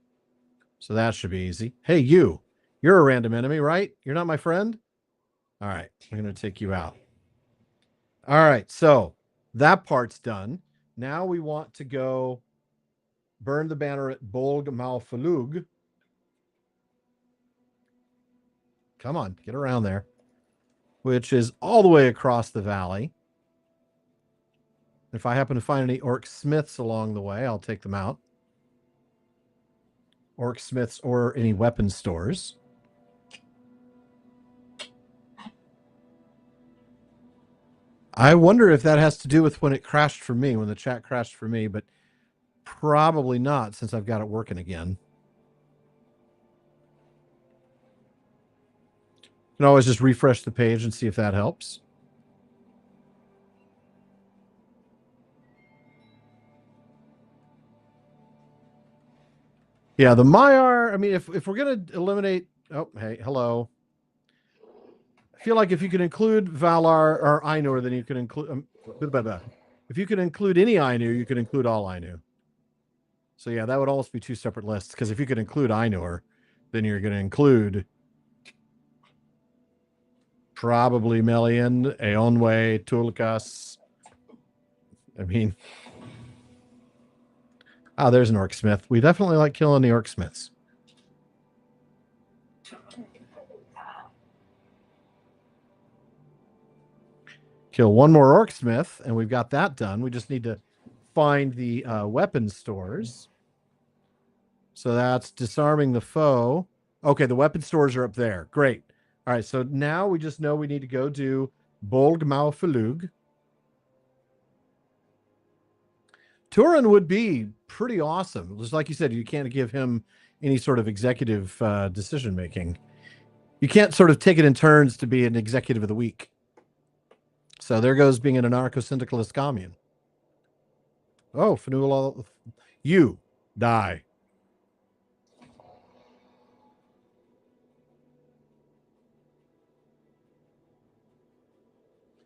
So that should be easy. Hey, you. You're a random enemy, right? You're not my friend? All right. I'm going to take you out. All right. So that part's done. Now we want to go burn the banner at Bolg Malfalug. Come on, get around there. Which is all the way across the valley. If I happen to find any orc smiths along the way, I'll take them out. Orc smiths or any weapon stores. I wonder if that has to do with when it crashed for me, when the chat crashed for me, but probably not since I've got it working again. You can always just refresh the page and see if that helps. Yeah, the Maiar, I mean, if we're going to eliminate... Oh, hey, hello. I feel like if you can include Valar or Ainur, then you can include... if you can include any Ainur, you can include all Ainur. So yeah, that would almost be two separate lists, because if you could include Ainur, then you're going to include probably Melian, Eonwe, Tulkas. I mean... Oh, there's an orc smith. We definitely like killing the orc smiths. Kill one more orc smith, and we've got that done. We just need to find the weapon stores. So that's disarming the foe. Okay, the weapon stores are up there. Great. All right, so now we just know we need to go do Bolg Maufalug. Turin would be pretty awesome. Just like you said, you can't give him any sort of executive decision-making. You can't sort of take it in turns to be an executive of the week. So there goes being an anarcho-syndicalist commune. Oh, Fanula, you die.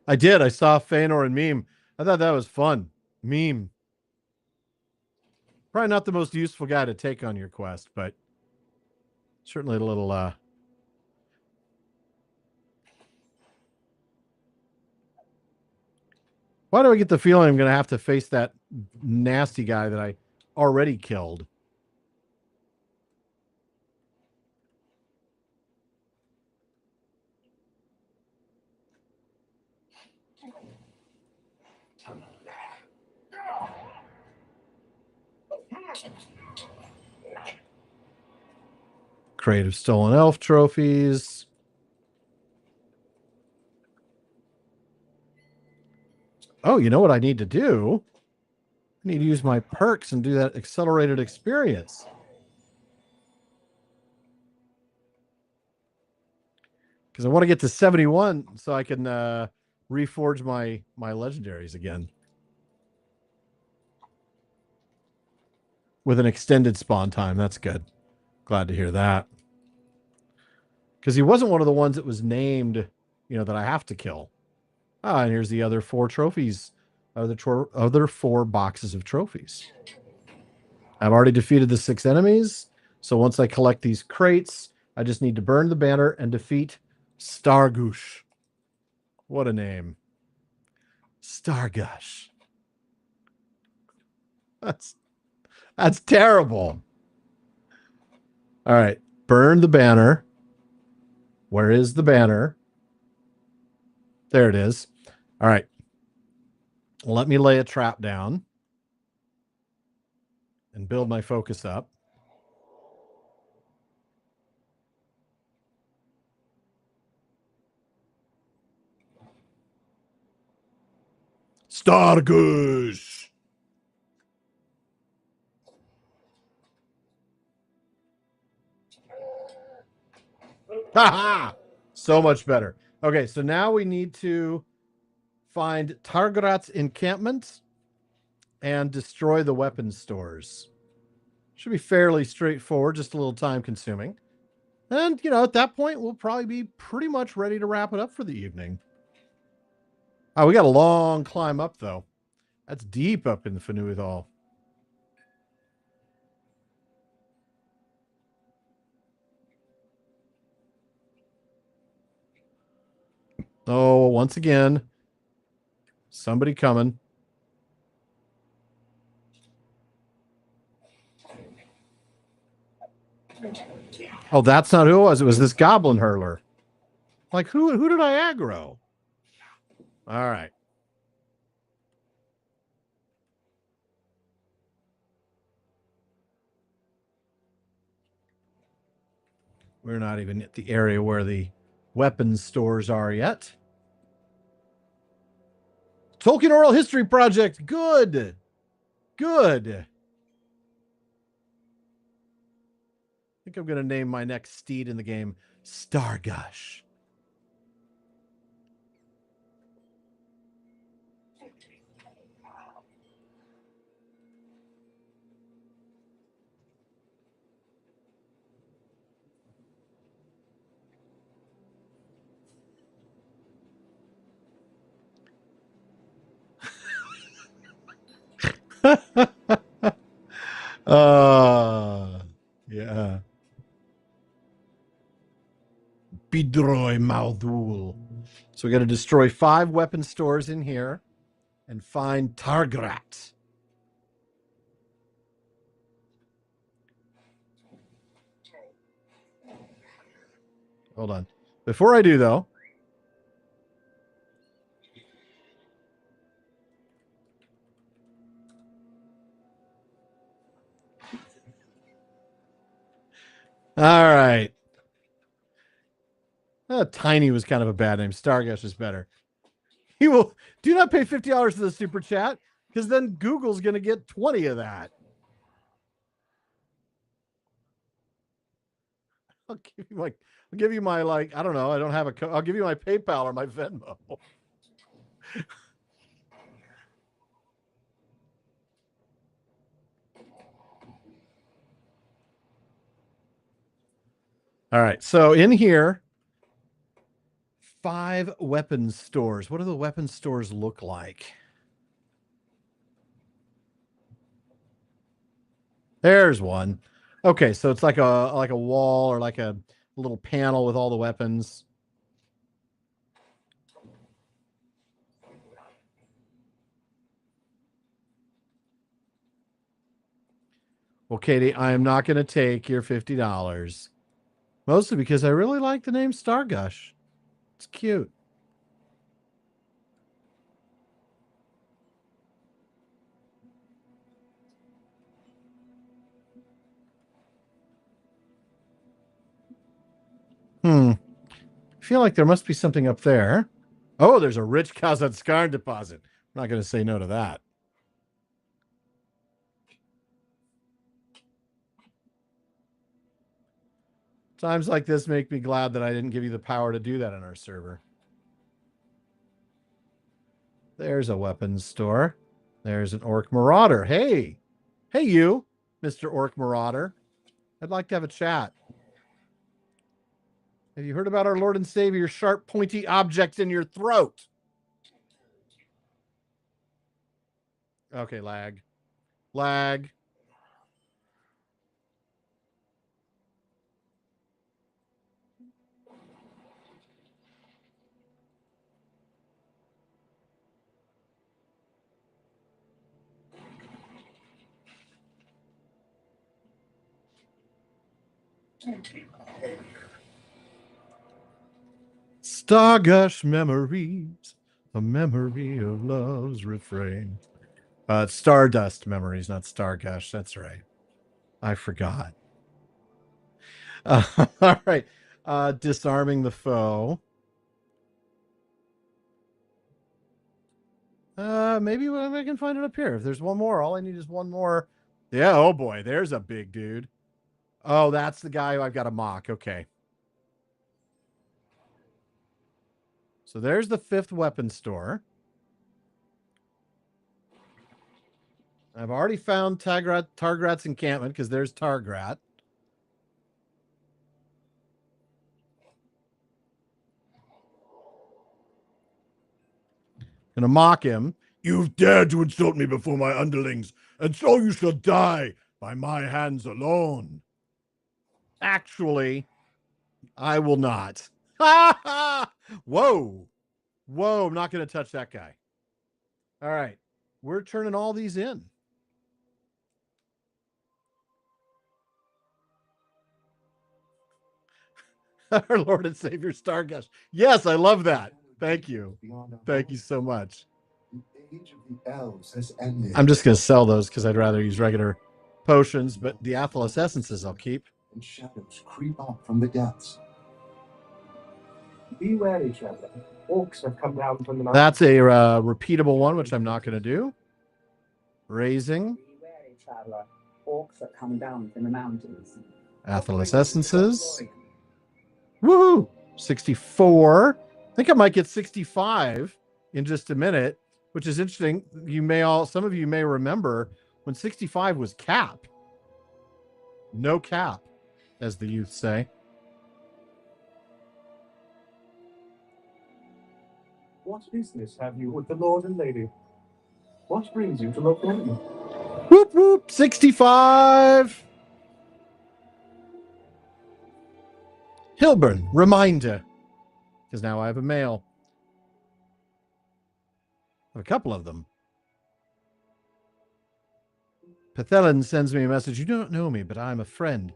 I did. I saw Feanor and Meme. I thought that was fun. Meme. Probably not the most useful guy to take on your quest, but certainly a little... Why do I get the feeling I'm going to have to face that nasty guy that I already killed? Creative stolen elf trophies. Oh, you know what I need to do? I need to use my perks and do that accelerated experience. Because I want to get to 71 so I can reforge my legendaries again. With an extended spawn time. That's good. Glad to hear that. Because he wasn't one of the ones that was named, you know, that I have to kill. Ah, and here's the other 4 trophies. Other 4 boxes of trophies. I've already defeated the 6 enemies. So once I collect these crates, I just need to burn the banner and defeat Stargush. What a name. Stargush. That's terrible. All right. Burn the banner. Where is the banner? There it is. All right. Let me lay a trap down and build my focus up. Stargush. Ha! So much better. Okay, so now we need to find Targrat's encampment and destroy the weapon stores. Should be fairly straightforward, just a little time consuming. And, you know, at that point, we'll probably be pretty much ready to wrap it up for the evening. Oh, we got a long climb up, though. That's deep up in the Fanuithal. Oh, once again, somebody coming. Oh, that's not who it was. It was this goblin hurler. Like, who did I aggro? All right. We're not even at the area where the weapons stores are yet. Tolkien Oral History Project. Good. Good. I think I'm going to name my next steed in the game Stargush. Yeah. Bidroy Maldul. So we got to destroy 5 weapon stores in here and find Targrat. Hold on. Before I do, though, all right. Tiny was kind of a bad name. Stargush is better. He will do not pay $50 to the super chat because then Google's going to get 20 of that. I'll give you my like, I don't know. I don't have a code. I'll give you my PayPal or my Venmo. All right. So in here, 5 weapons stores. What do the weapons stores look like? There's one. Okay, so it's like a wall or like a little panel with all the weapons. Well, Katie, I am not going to take your $50. Mostly because I really like the name Stargush. It's cute. I feel like there must be something up there. Oh, there's a rich Kazakhstan deposit. I'm not going to say no to that. Times like this make me glad that I didn't give you the power to do that on our server. There's a weapons store. There's an Orc Marauder. Hey, you, Mr. Orc Marauder. I'd like to have a chat. Have you heard about our Lord and Savior, sharp, pointy objects in your throat? Okay, lag. Lag. Stargush memories, a memory of love's refrain. Stardust memories, not Stargush. That's right. I forgot. All right. Disarming the foe. Maybe I can find it up here. If there's one more, all I need is one more. Yeah, oh boy, there's a big dude. Oh, that's the guy who I've got to mock. Okay. So there's the 5th weapon store. I've already found Targrat's encampment because there's Targrat. Gonna mock him. You've dared to insult me before my underlings, and so you shall die by my hands alone. Actually, I will not. Whoa. Whoa, I'm not going to touch that guy. All right. We're turning all these in. Our Lord and Savior Stargush. Yes, I love that. Thank you. Thank you so much. The age of the elves has ended. I'm just going to sell those because I'd rather use regular potions, but the Athelos essences I'll keep. And shadows creep up from the depths. Be wary, traveler. Orcs have come down from the mountains. That's a repeatable one, which I'm not going to do. Raising. Be wary, traveler. Orcs are coming down from the mountains. Athelos essences. Woohoo! 64. I think I might get 65 in just a minute, which is interesting. Some of you may remember when 65 was cap. No cap, as the youth say. What business have you with the Lord and Lady? What brings you to LotRO? Whoop whoop, 65. Hilbern, reminder. Because now I have a male. I have a couple of them. Pethelin sends me a message. You don't know me, but I am a friend.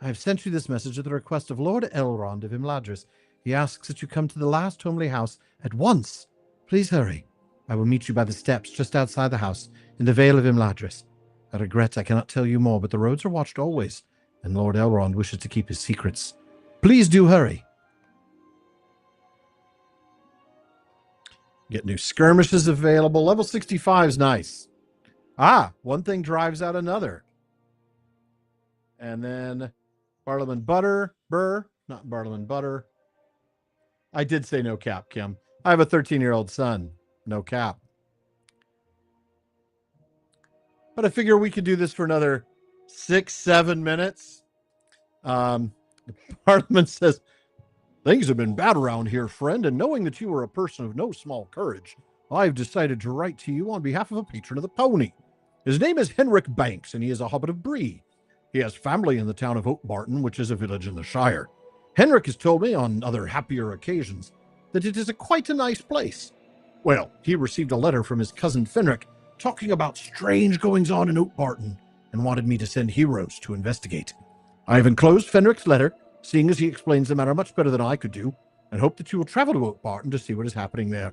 I have sent you this message at the request of Lord Elrond of Imladris. He asks that you come to the last homely house at once. Please hurry. I will meet you by the steps just outside the house in the Vale of Imladris. I regret I cannot tell you more, but the roads are watched always, and Lord Elrond wishes to keep his secrets. Please do hurry. Get new skirmishes available. Level 65 is nice. Ah, one thing drives out another. And then Bartleman not Bartleman Butter. I did say no cap, Kim. I have a 13-year-old son. No cap. But I figure we could do this for another 6-7 minutes. Bartleman says, things have been bad around here, friend, and knowing that you are a person of no small courage, I've decided to write to you on behalf of a patron of the pony. His name is Henrik Banks, and he is a hobbit of Bree. He has family in the town of Oakbarton, which is a village in the Shire. Henrik has told me on other happier occasions that it is quite a nice place. Well, he received a letter from his cousin Fenric talking about strange goings-on in Oakbarton and wanted me to send heroes to investigate. I have enclosed Fenric's letter, seeing as he explains the matter much better than I could do, and hope that you will travel to Oakbarton to see what is happening there.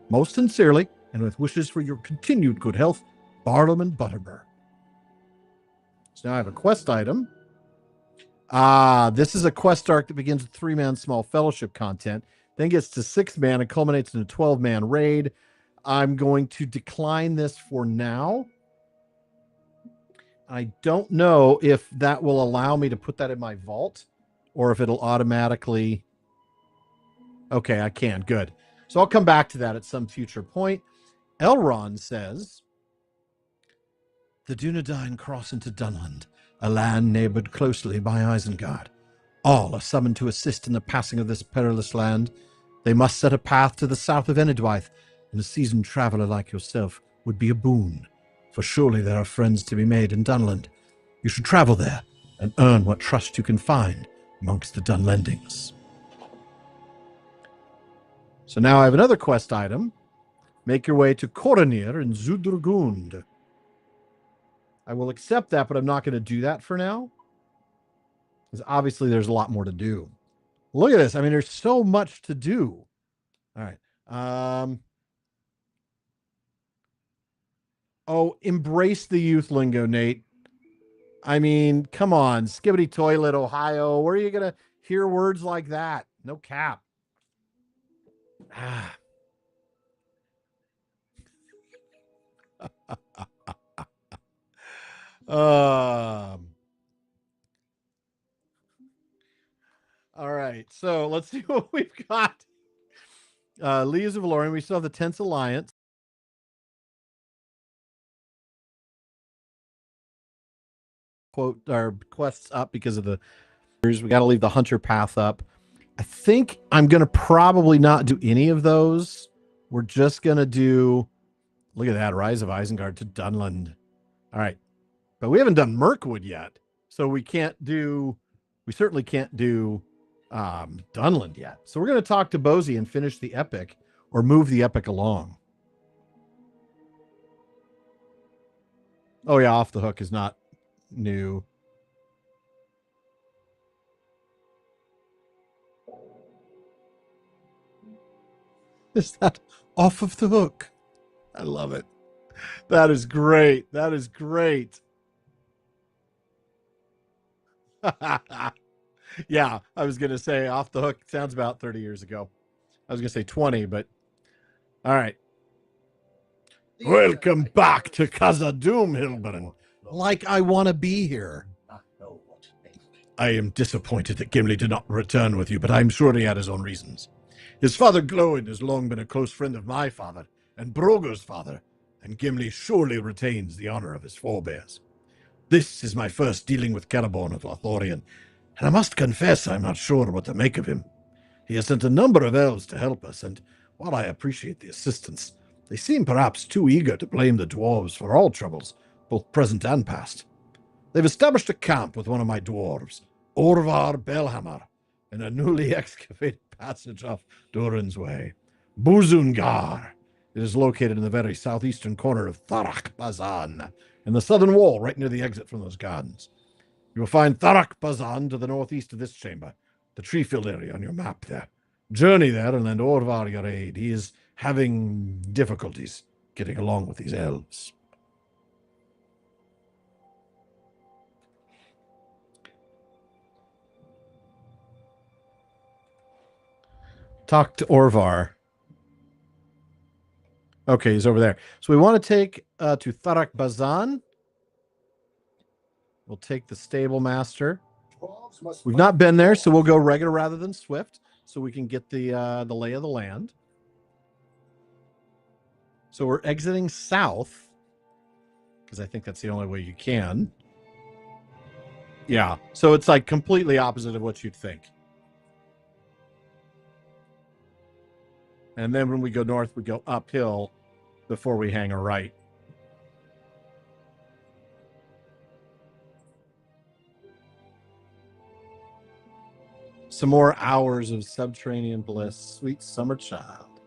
Most sincerely, and with wishes for your continued good health, Bartleman Butterbur. So now I have a quest item. This is a quest arc that begins with 3-man small fellowship content, then gets to 6-man and culminates in a 12-man raid. I'm going to decline this for now. I don't know if that will allow me to put that in my vault or if it'll automatically. Okay, I can. Good. So I'll come back to that at some future point. Elrond says, the Dunedain cross into Dunland, a land neighbored closely by Isengard. All are summoned to assist in the passing of this perilous land. They must set a path to the south of Enedwythe, and a seasoned traveller like yourself would be a boon, for surely there are friends to be made in Dunland. You should travel there and earn what trust you can find amongst the Dunlendings. So now I have another quest item. Make your way to Koronir in Zudrugund. I will accept that, but I'm not going to do that for now. Because obviously there's a lot more to do. Look at this. I mean, there's so much to do. All right. Oh, embrace the youth lingo, Nate. I mean, come on. Skibbity toilet, Ohio. Where are you going to hear words like that? No cap. All right, so let's see what we've got. Leaves of Valorian. We still have the Tense Alliance. Quote our quests up because of the. We got to leave the Hunter path up. I think I'm going to probably not do any of those. We're just going to do. Look at that, Rise of Isengard to Dunland. All right, but we haven't done Mirkwood yet, so we can't do. We certainly can't do Dunland yet. So we're going to talk to Bosie and finish the epic or move the epic along. Oh yeah, Off the Hook is not new. Is that off of the hook? I love it. That is great. That is great. Yeah, I was going to say off the hook sounds about 30 years ago. I was going to say 20, but all right. Welcome back to Khazad-dûm, Hilbern. Like I want to be here. I am disappointed that Gimli did not return with you, but I'm sure he had his own reasons. His father Glóin has long been a close friend of my father and Broga's father, and Gimli surely retains the honor of his forebears. This is my first dealing with Celeborn of Lothlorien, and I must confess I'm not sure what to make of him. He has sent a number of elves to help us, and while I appreciate the assistance, they seem perhaps too eager to blame the dwarves for all troubles, both present and past. They've established a camp with one of my dwarves, Orvar Belhammer, in a newly excavated passage off Durin's Way. Buzungar. It is located in the very southeastern corner of Tharak Bazan, in the southern wall, right near the exit from those gardens. You will find Tharak Bazan to the northeast of this chamber, the tree-filled area on your map there. Journey there and lend Orvar your aid. He is having difficulties getting along with these elves. Talk to Orvar. Okay, he's over there. So we want to take to Tharak Bazan. We'll take the stable master. We've not been there, so we'll go regular rather than swift, so we can get the lay of the land. So we're exiting south, because I think that's the only way you can. Yeah, so it's like completely opposite of what you'd think. And then when we go north, we go uphill before we hang a right. Some more hours of subterranean bliss. Sweet summer child.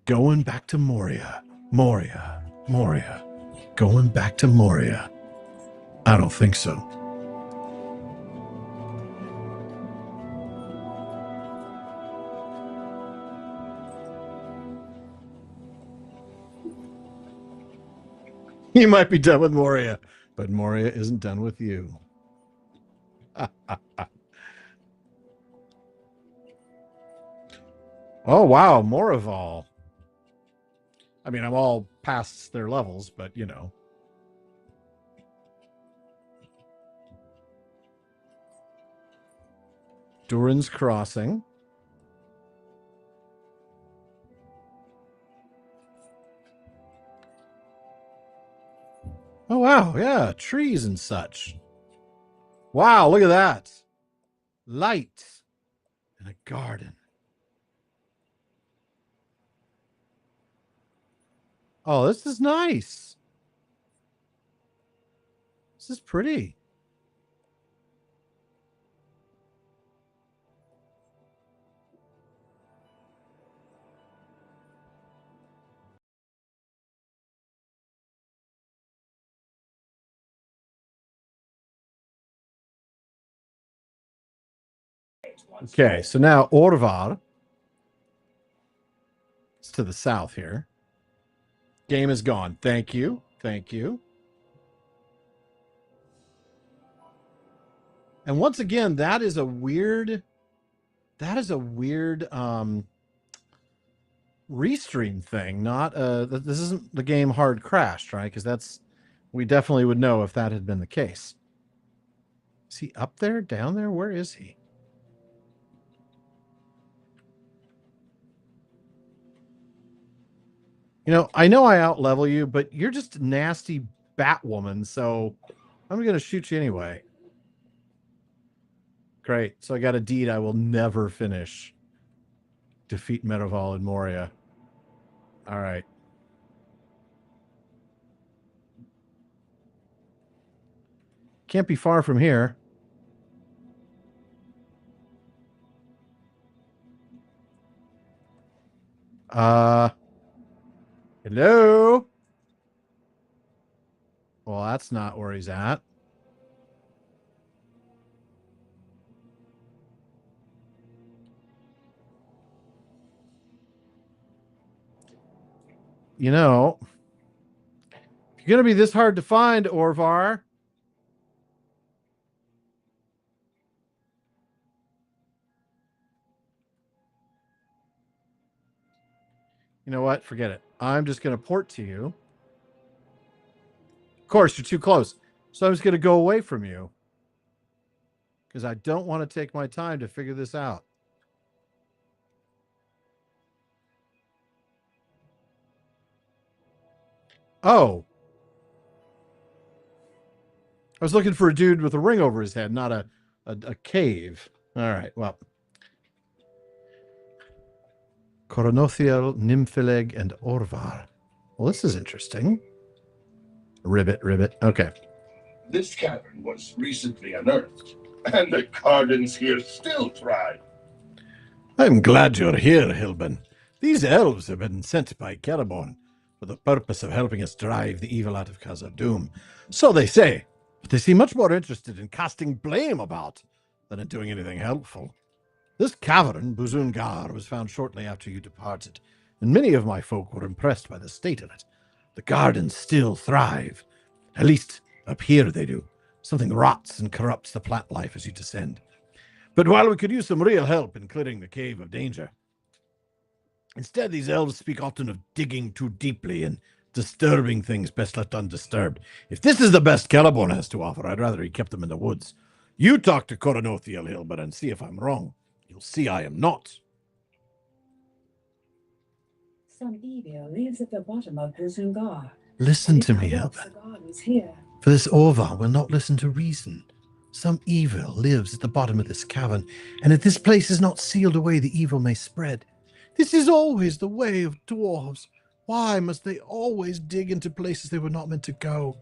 Going back to Moria. Moria. Moria. Going back to Moria. I don't think so. You might be done with Moria, but Moria isn't done with you. Oh, wow. Moraval. I mean, I'm all past their levels, but, you know. Durin's Crossing. Oh, wow. Yeah, trees and such. Wow, look at that. Light and a garden. Oh, this is nice. This is pretty. Okay, so now Orvar. It's to the south here. Game is gone. Thank you. Thank you. And once again, that is a weird restream thing. Not this isn't the game hard crashed, right? Because that's we definitely would know if that had been the case. Is he up there, down there? Where is he? You know I outlevel you, but you're just a nasty Batwoman, so I'm going to shoot you anyway. Great. So I got a deed I will never finish. Defeat Metaval and Moria. All right. Can't be far from here. Hello? Well, that's not where he's at. you know, if you're going to be this hard to find, Orvar, you know what? Forget it. I'm just going to port to you. Of course, you're too close. So I'm just going to go away from you because I don't want to take my time to figure this out. Oh. I was looking for a dude with a ring over his head, not a cave. All right, well. Coronothiel, Nymphileg, and Orvar. Well, this is interesting. Ribbit. Okay. This cavern was recently unearthed, and the gardens here still thrive. I'm glad you're here, Hilbern. These elves have been sent by Caraborn for the purpose of helping us drive the evil out of Khazad-dûm. So they say, but they seem much more interested in casting blame about than in doing anything helpful. This cavern, Buzun-Gar, was found shortly after you departed, and many of my folk were impressed by the state of it. The gardens still thrive. At least up here they do. Something rots and corrupts the plant life as you descend. But while we could use some real help in clearing the cave of danger, instead these elves speak often of digging too deeply and disturbing things best left undisturbed. If this is the best Celeborn has to offer, I'd rather he kept them in the woods. You talk to Coronothiel, Hilbert, and see if I'm wrong. You'll see I am not. Some evil lives at the bottom of Buzun-Gar. Listen to me, Hilbert. For this Orvar will not listen to reason. Some evil lives at the bottom of this cavern, and if this place is not sealed away, the evil may spread. This is always the way of dwarves. Why must they always dig into places they were not meant to go?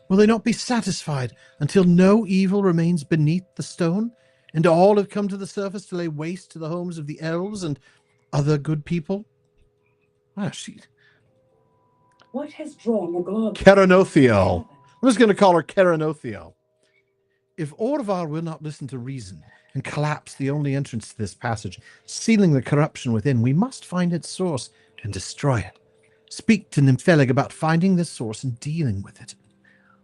Will they not be satisfied until no evil remains beneath the stone, and all have come to the surface to lay waste to the homes of the elves and other good people? What has drawn the globe? Keranothiel. I'm just going to call her Keranothiel. If Orvar will not listen to reason and collapse the only entrance to this passage, sealing the corruption within, we must find its source and destroy it. Speak to Nymphileg about finding this source and dealing with it.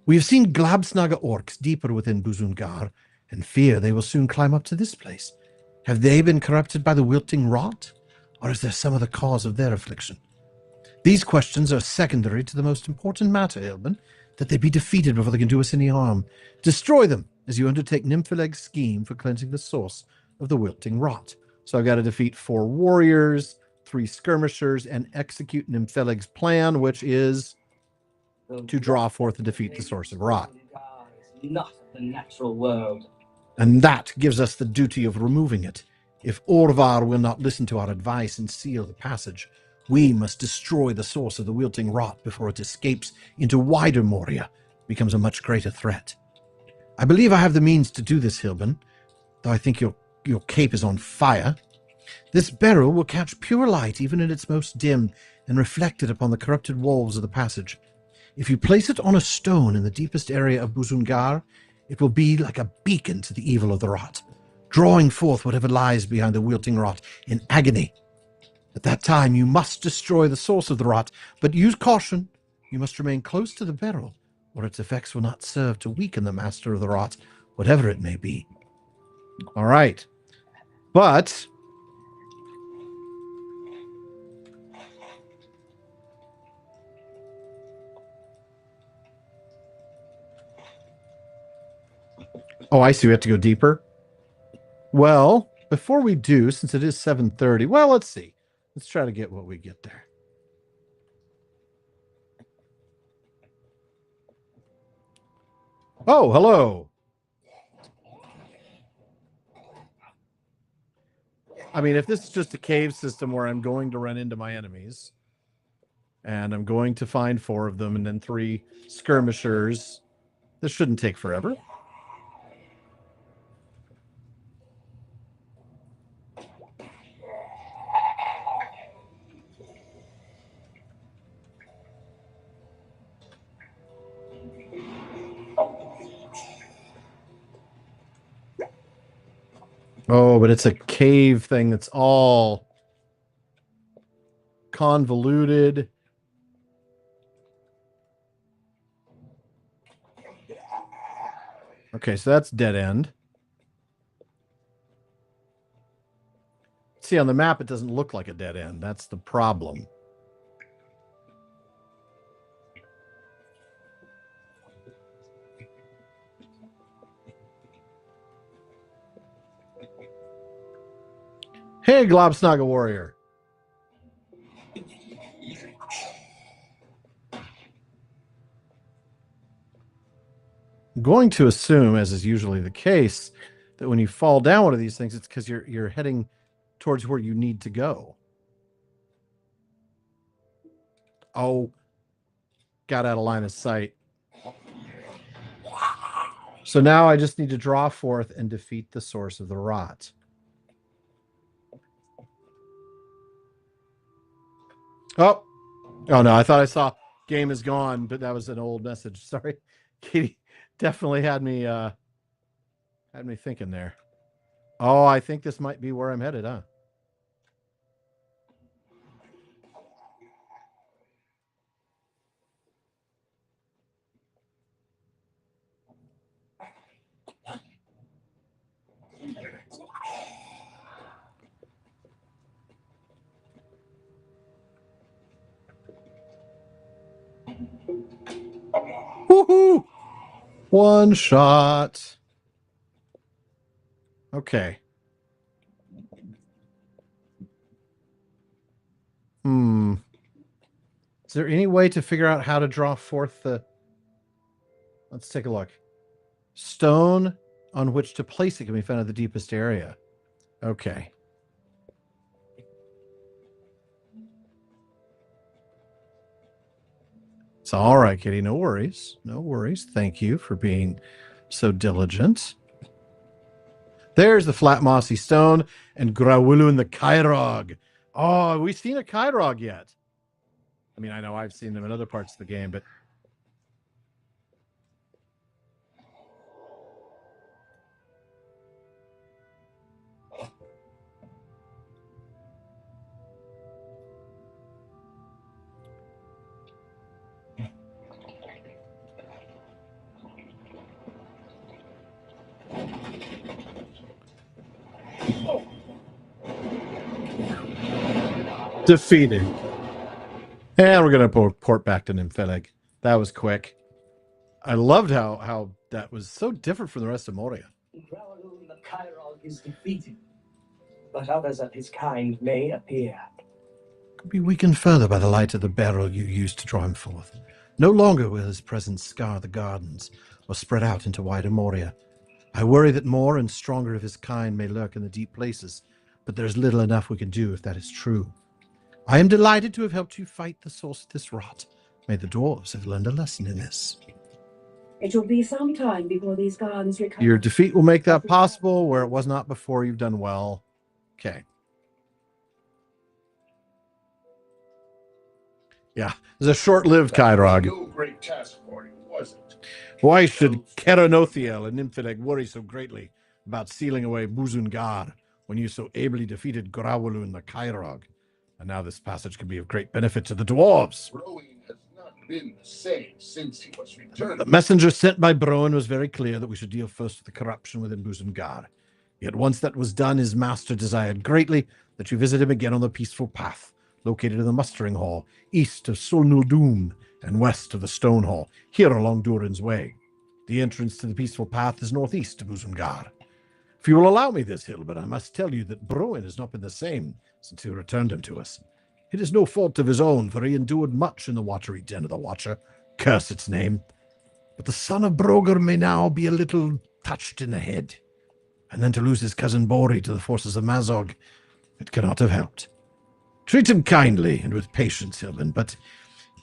We have seen Glabsnaga orcs deeper within Buzun-Gar, and fear they will soon climb up to this place. Have they been corrupted by the wilting rot, or is there some other cause of their affliction? These questions are secondary to the most important matter, Hilbern, that they be defeated before they can do us any harm. Destroy them as you undertake Nymphileg's scheme for cleansing the source of the wilting rot. So I've got to defeat 4 warriors, 3 skirmishers, and execute Nymphileg's plan, which is to draw forth and defeat the source of rot. Not the natural world. And that gives us the duty of removing it. If Orvar will not listen to our advice and seal the passage, we must destroy the source of the wilting rot before it escapes into wider Moria, becomes a much greater threat. I believe I have the means to do this, Hilbern, though I think your cape is on fire. This beryl will catch pure light even in its most dim and reflect it upon the corrupted walls of the passage. If you place it on a stone in the deepest area of Buzun-Gar, it will be like a beacon to the evil of the rot, drawing forth whatever lies behind the wilting rot in agony. At that time, you must destroy the source of the rot, but use caution. You must remain close to the beryl, or its effects will not serve to weaken the master of the rot, whatever it may be. All right. But oh, I see. We have to go deeper. Well, before we do, since it is 7:30, well, let's see. Let's try to get what we get there. Oh, hello. I mean, if this is just a cave system where I'm going to run into my enemies, and I'm going to find 4 of them and then 3 skirmishers, this shouldn't take forever. Oh, but it's a cave thing that's all convoluted. Okay, so that's dead end. See, on the map, it doesn't look like a dead end. That's the problem. Hey, Globsnaga Warrior. I'm going to assume, as is usually the case, that when you fall down one of these things, it's because you're heading towards where you need to go. Oh, got out of line of sight. So now I just need to draw forth and defeat the source of the rot. Oh no, I thought I saw game is gone, but that was an old message. Sorry. Katie definitely had me thinking there. Oh, I think this might be where I'm headed, huh? Woohoo! One shot. Okay. Is there any way to figure out how to draw forth the... Let's take a look. Stone on which to place it can be found at the deepest area. Okay. It's all right, Kitty. No worries. No worries. Thank you for being so diligent. There's the flat mossy stone and Grawulun the Kairog. Oh, have we seen a Kairog yet? I mean, I know I've seen them in other parts of the game, but... Defeated. And we're going to port back to Nympheleg. That was quick. I loved how that was so different from the rest of Moria. Growlun the Kairog is defeated, but others of his kind may appear. Could be weakened further by the light of the barrel you used to draw him forth. No longer will his presence scar the gardens or spread out into wider Moria. I worry that more and stronger of his kind may lurk in the deep places, but there's little enough we can do if that is true. I am delighted to have helped you fight the source of this rot. May the dwarves have learned a lesson in this. It will be some time before these gardens recover. Your defeat will make that possible where it was not before. You've done well. Okay. Yeah, it was a short-lived Kairog. No great task for you, was it? Why should Keranothiel and Nympheleg worry so greatly about sealing away Buzungar when you so ably defeated Grawulun the Kairog? And now this passage can be of great benefit to the dwarves. Rowing has not been the same since he was returned. The messenger sent by Broen was very clear that we should deal first with the corruption within Buzungar. Yet once that was done, his master desired greatly that you visit him again on the peaceful path, located in the mustering hall, east of Solnuldum and west of the stone hall, here along Durin's Way. The entrance to the peaceful path is northeast of Buzungar. If you will allow me this, Hilbert, I must tell you that Broen has not been the same since he returned him to us. It is no fault of his own, for he endured much in the watery den of the Watcher, curse its name. But the son of Broger may now be a little touched in the head, and then to lose his cousin Bori to the forces of Mazog, it cannot have helped. Treat him kindly and with patience, Hilbert, but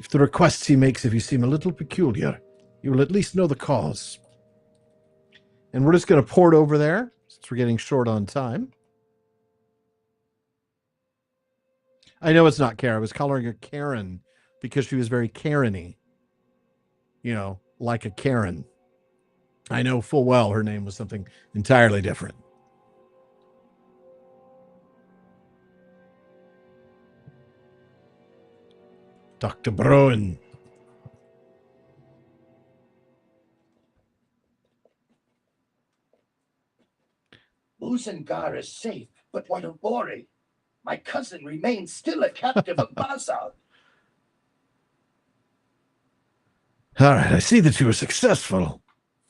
if the requests he makes of you seem a little peculiar, you will at least know the cause. And we're just going to port over there, since we're getting short on time. I know it's not Kara. I was calling her Karen because she was very Karen-y. You know, like a Karen. I know full well her name was something entirely different. Dr. Broen. Uzengar is safe, but what of Bori? My cousin remains still a captive of Bazal. All right, I see that you were successful.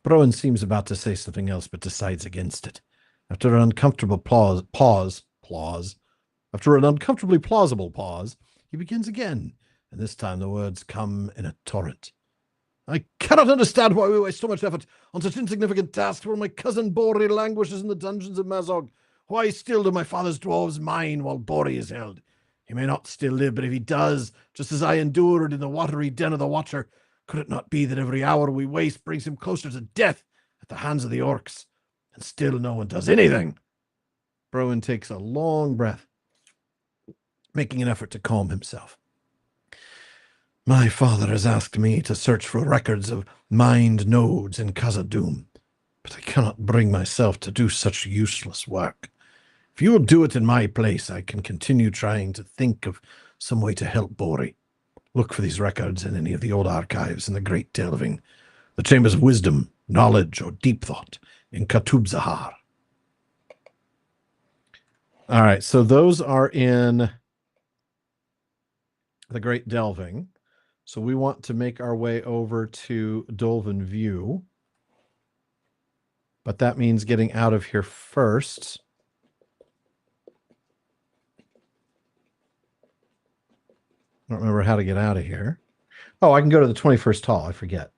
Browen seems about to say something else, but decides against it. After an uncomfortable after an uncomfortably plausible pause, he begins again, and this time the words come in a torrent. I cannot understand why we waste so much effort on such insignificant tasks while my cousin Bori languishes in the dungeons of Mazog. Why still do my father's dwarves mine while Bori is held? He may not still live, but if he does, just as I endured in the watery den of the Watcher, could it not be that every hour we waste brings him closer to death at the hands of the orcs, and still no one does anything? Browen takes a long breath, making an effort to calm himself. My father has asked me to search for records of mined nodes in Khazad-dûm, but I cannot bring myself to do such useless work. If you will do it in my place, I can continue trying to think of some way to help Bori. Look for these records in any of the old archives in the Great Delving, the Chambers of Wisdom, Knowledge, or Deep Thought in Khatub-Zahar. All right, so those are in the Great Delving. So we want to make our way over to Dolven View. But that means getting out of here first. I don't remember how to get out of here. Oh, I can go to the 21st Hall. I forget.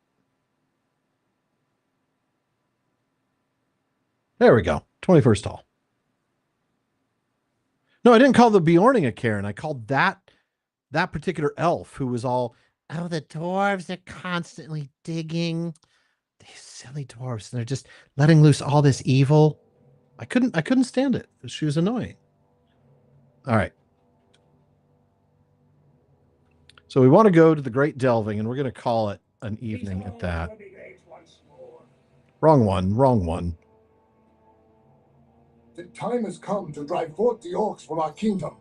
There we go. 21st Hall. No, I didn't call the Bjorning a Cairn. I called that particular elf who was all, oh, the dwarves are constantly digging. These silly dwarves. And they're just letting loose all this evil. I couldn't stand it. She was annoying. All right. So we want to go to the Great Delving, and we're going to call it an evening at that. Wrong one. The time has come to drive forth the orcs from our kingdom.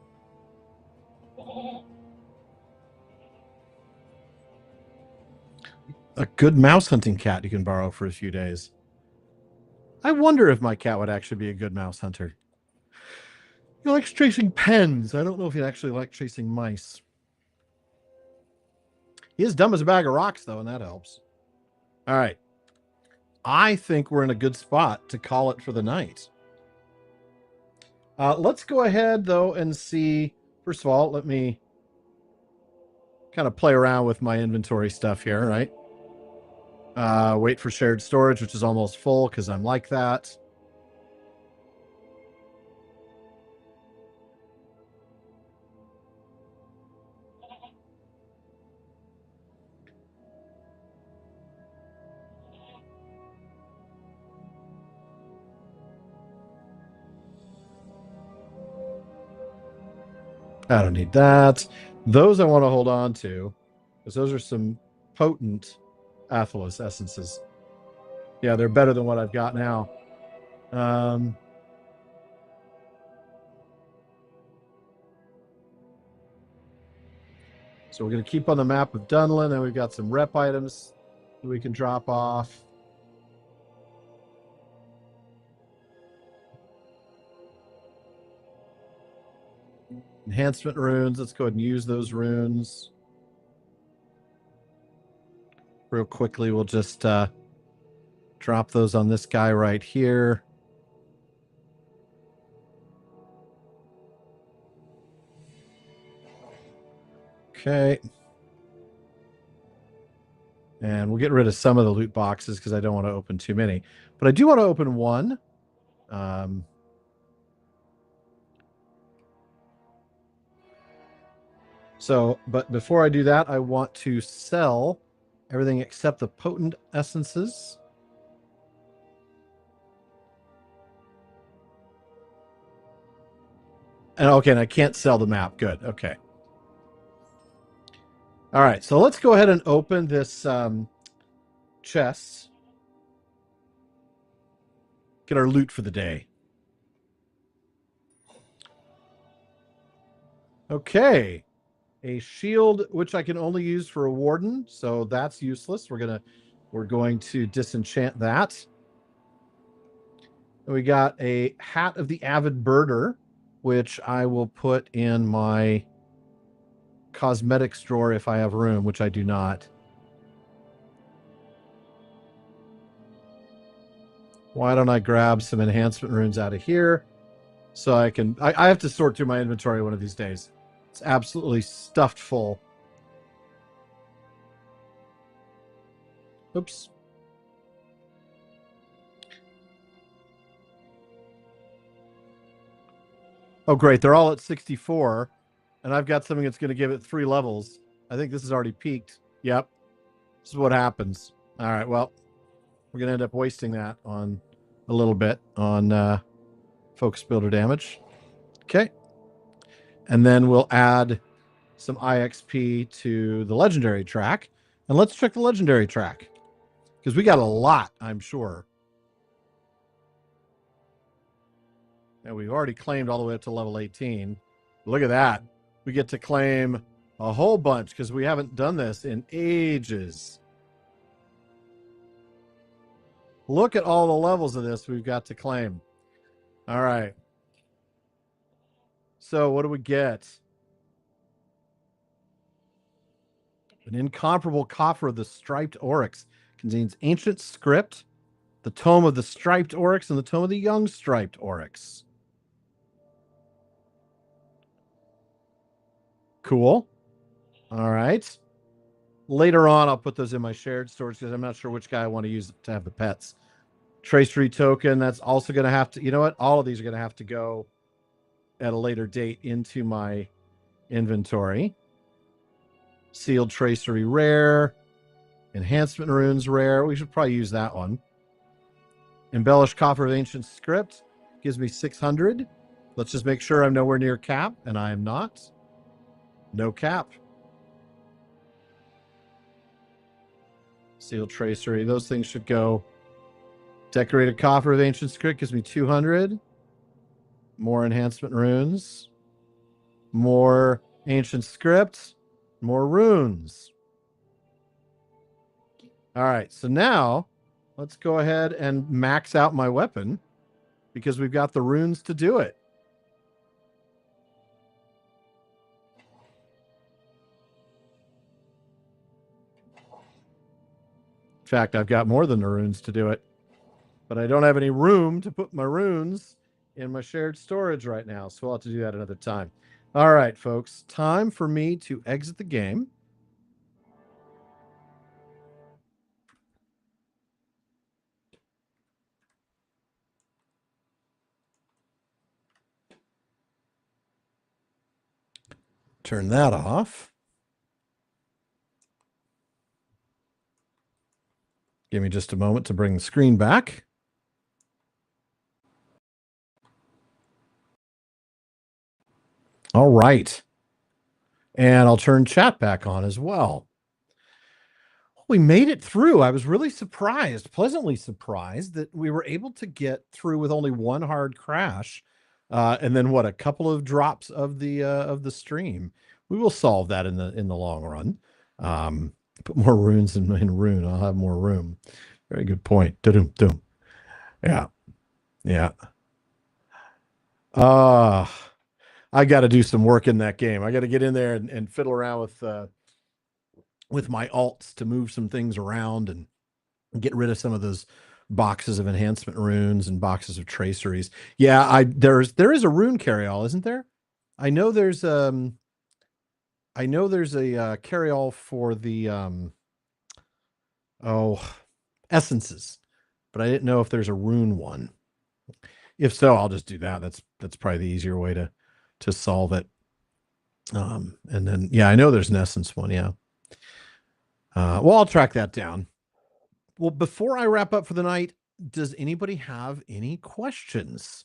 A good mouse hunting cat you can borrow for a few days. I wonder if my cat would actually be a good mouse hunter. He likes chasing pens. I don't know if he'd actually like chasing mice. He is dumb as a bag of rocks, though, and that helps. All right. I think we're in a good spot to call it for the night. Let's go ahead, though, and see. First of all, let me kind of play around with my inventory stuff here, right? Wait for shared storage, which is almost full because I'm like that. I don't need that. Those I want to hold on to because those are some potent Athelos essences. Yeah, they're better than what I've got now. So we're going to keep on the map with Dunlin, and we've got some rep items that we can drop off. Enhancement runes. Let's go ahead and use those runes. Real quickly, we'll just drop those on this guy right here. Okay. And we'll get rid of some of the loot boxes because I don't want to open too many. But I do want to open one. But before I do that, I want to sell everything except the potent essences. And okay, and I can't sell the map. Good. Okay. All right, so let's go ahead and open this chest. Get our loot for the day. Okay. A shield, which I can only use for a warden, so that's useless. We're going to disenchant that. We got a hat of the avid birder, which I will put in my cosmetics drawer if I have room, which I do not. Why don't I grab some enhancement runes out of here so I can... I have to sort through my inventory one of these days. It's absolutely stuffed full. Oops. Oh, great. They're all at 64, and I've got something that's going to give it 3 levels. I think this is already peaked. Yep. This is what happens. All right, well, we're going to end up wasting that on a little bit on focus builder damage. Okay. And then we'll add some IXP to the legendary track. And let's check the legendary track, because we got a lot, I'm sure. And we've already claimed all the way up to level 18. Look at that. We get to claim a whole bunch because we haven't done this in ages. Look at all the levels of this we've got to claim. All right. So what do we get? An incomparable coffer of the striped oryx. Contains ancient script, the tome of the striped oryx, and the tome of the young striped oryx. Cool. All right. Later on, I'll put those in my shared storage because I'm not sure which guy I want to use to have the pets. Tracery token, that's also going to have to... You know what? All of these are going to have to go at a later date into my inventory. Sealed tracery rare. Enhancement runes rare. We should probably use that one. Embellished coffer of ancient script. Gives me 600. Let's just make sure I'm nowhere near cap, and I am not. No cap. Sealed tracery. Those things should go. Decorated coffer of ancient script gives me 200. More enhancement runes. More ancient script. More runes. All right. So now let's go ahead and max out my weapon because we've got the runes to do it. In fact, I've got more than the runes to do it, but I don't have any room to put my runes in my shared storage right now, so we'll have to do that another time. All right, folks, time for me to exit the game. Turn that off. Give me just a moment to bring the screen back. All right. And I'll turn chat back on as well. We made it through. I was really surprised, pleasantly surprised, that we were able to get through with only one hard crash. And then what, a couple of drops of the stream. We will solve that in the long run. Put more runes in rune. I'll have more room. Very good point. Da-dum-dum. Yeah. Yeah. I got to do some work in that game. I got to get in there and fiddle around with my alts to move some things around and get rid of some of those boxes of enhancement runes and boxes of traceries. Yeah, there is a rune carry-all, isn't there? I know there's a carry-all for the essences, but I didn't know if there's a rune one. If so, I'll just do that. That's probably the easier way to solve it. And then yeah, I know there's an essence one. Yeah. Well, I'll track that down. Well, before I wrap up for the night, does anybody have any questions?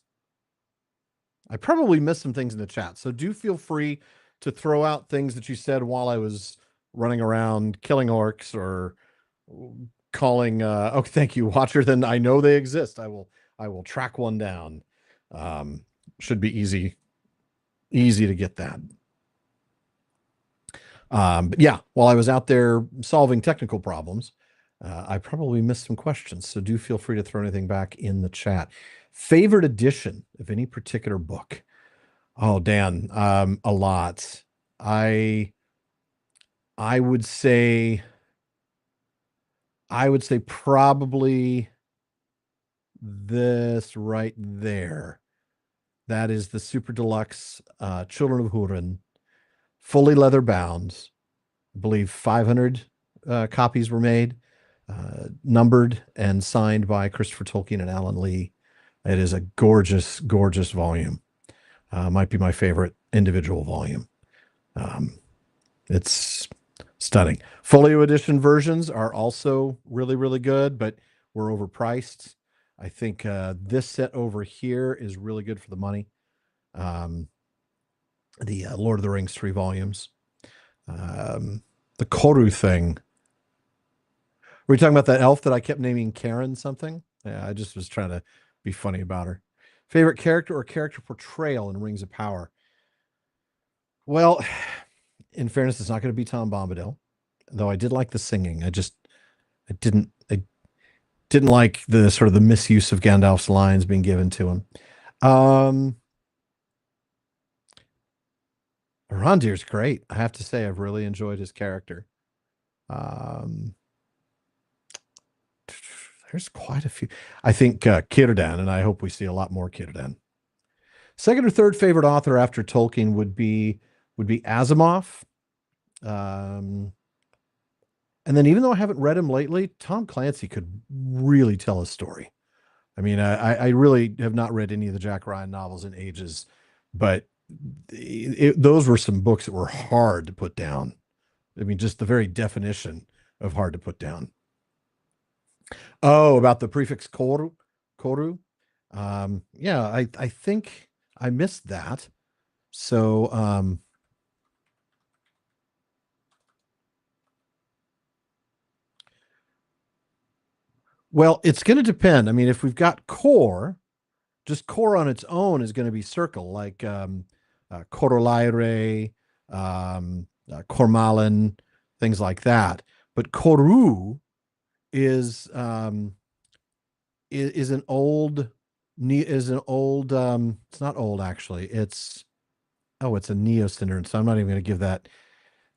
I probably missed some things in the chat, so do feel free to throw out things that you said while I was running around killing orcs or calling. Oh, thank you, Watcher. Then I know they exist. I will track one down. Should be easy to get that. But yeah, while I was out there solving technical problems, I probably missed some questions. So do feel free to throw anything back in the chat. Favorite edition of any particular book? Oh, Dan, a lot. I I would say probably this right there. That is the Super Deluxe Children of Húrin, fully leather bound. I believe 500 copies were made, numbered and signed by Christopher Tolkien and Alan Lee. It is a gorgeous, gorgeous volume. Might be my favorite individual volume. It's stunning. Folio edition versions are also really, really good, but we're overpriced. I think this set over here is really good for the money. The Lord of the Rings 3 volumes. The Koru thing. Were you talking about that elf that I kept naming Karen something? Yeah, I just was trying to be funny about her. Favorite character or character portrayal in Rings of Power? Well, in fairness, it's not going to be Tom Bombadil, though I did like the singing. I didn't like the sort of the misuse of Gandalf's lines being given to him. Arondir's great. I have to say, I've really enjoyed his character. There's quite a few. I think Círdan, and I hope we see a lot more Círdan. Second or third favorite author after Tolkien would be Asimov. And then even though I haven't read him lately, Tom Clancy could really tell a story. I mean, I really have not read any of the Jack Ryan novels in ages, but those were some books that were hard to put down. I mean, just the very definition of hard to put down. Oh, about the prefix koru. Yeah, I think I missed that. So, well, it's going to depend. I mean, if we've got core, just core on its own is going to be circle, like Corolaire, Cormalin, things like that. But koru is an old it's not old actually. It's a Neo-Standard, so I'm not even going to give that.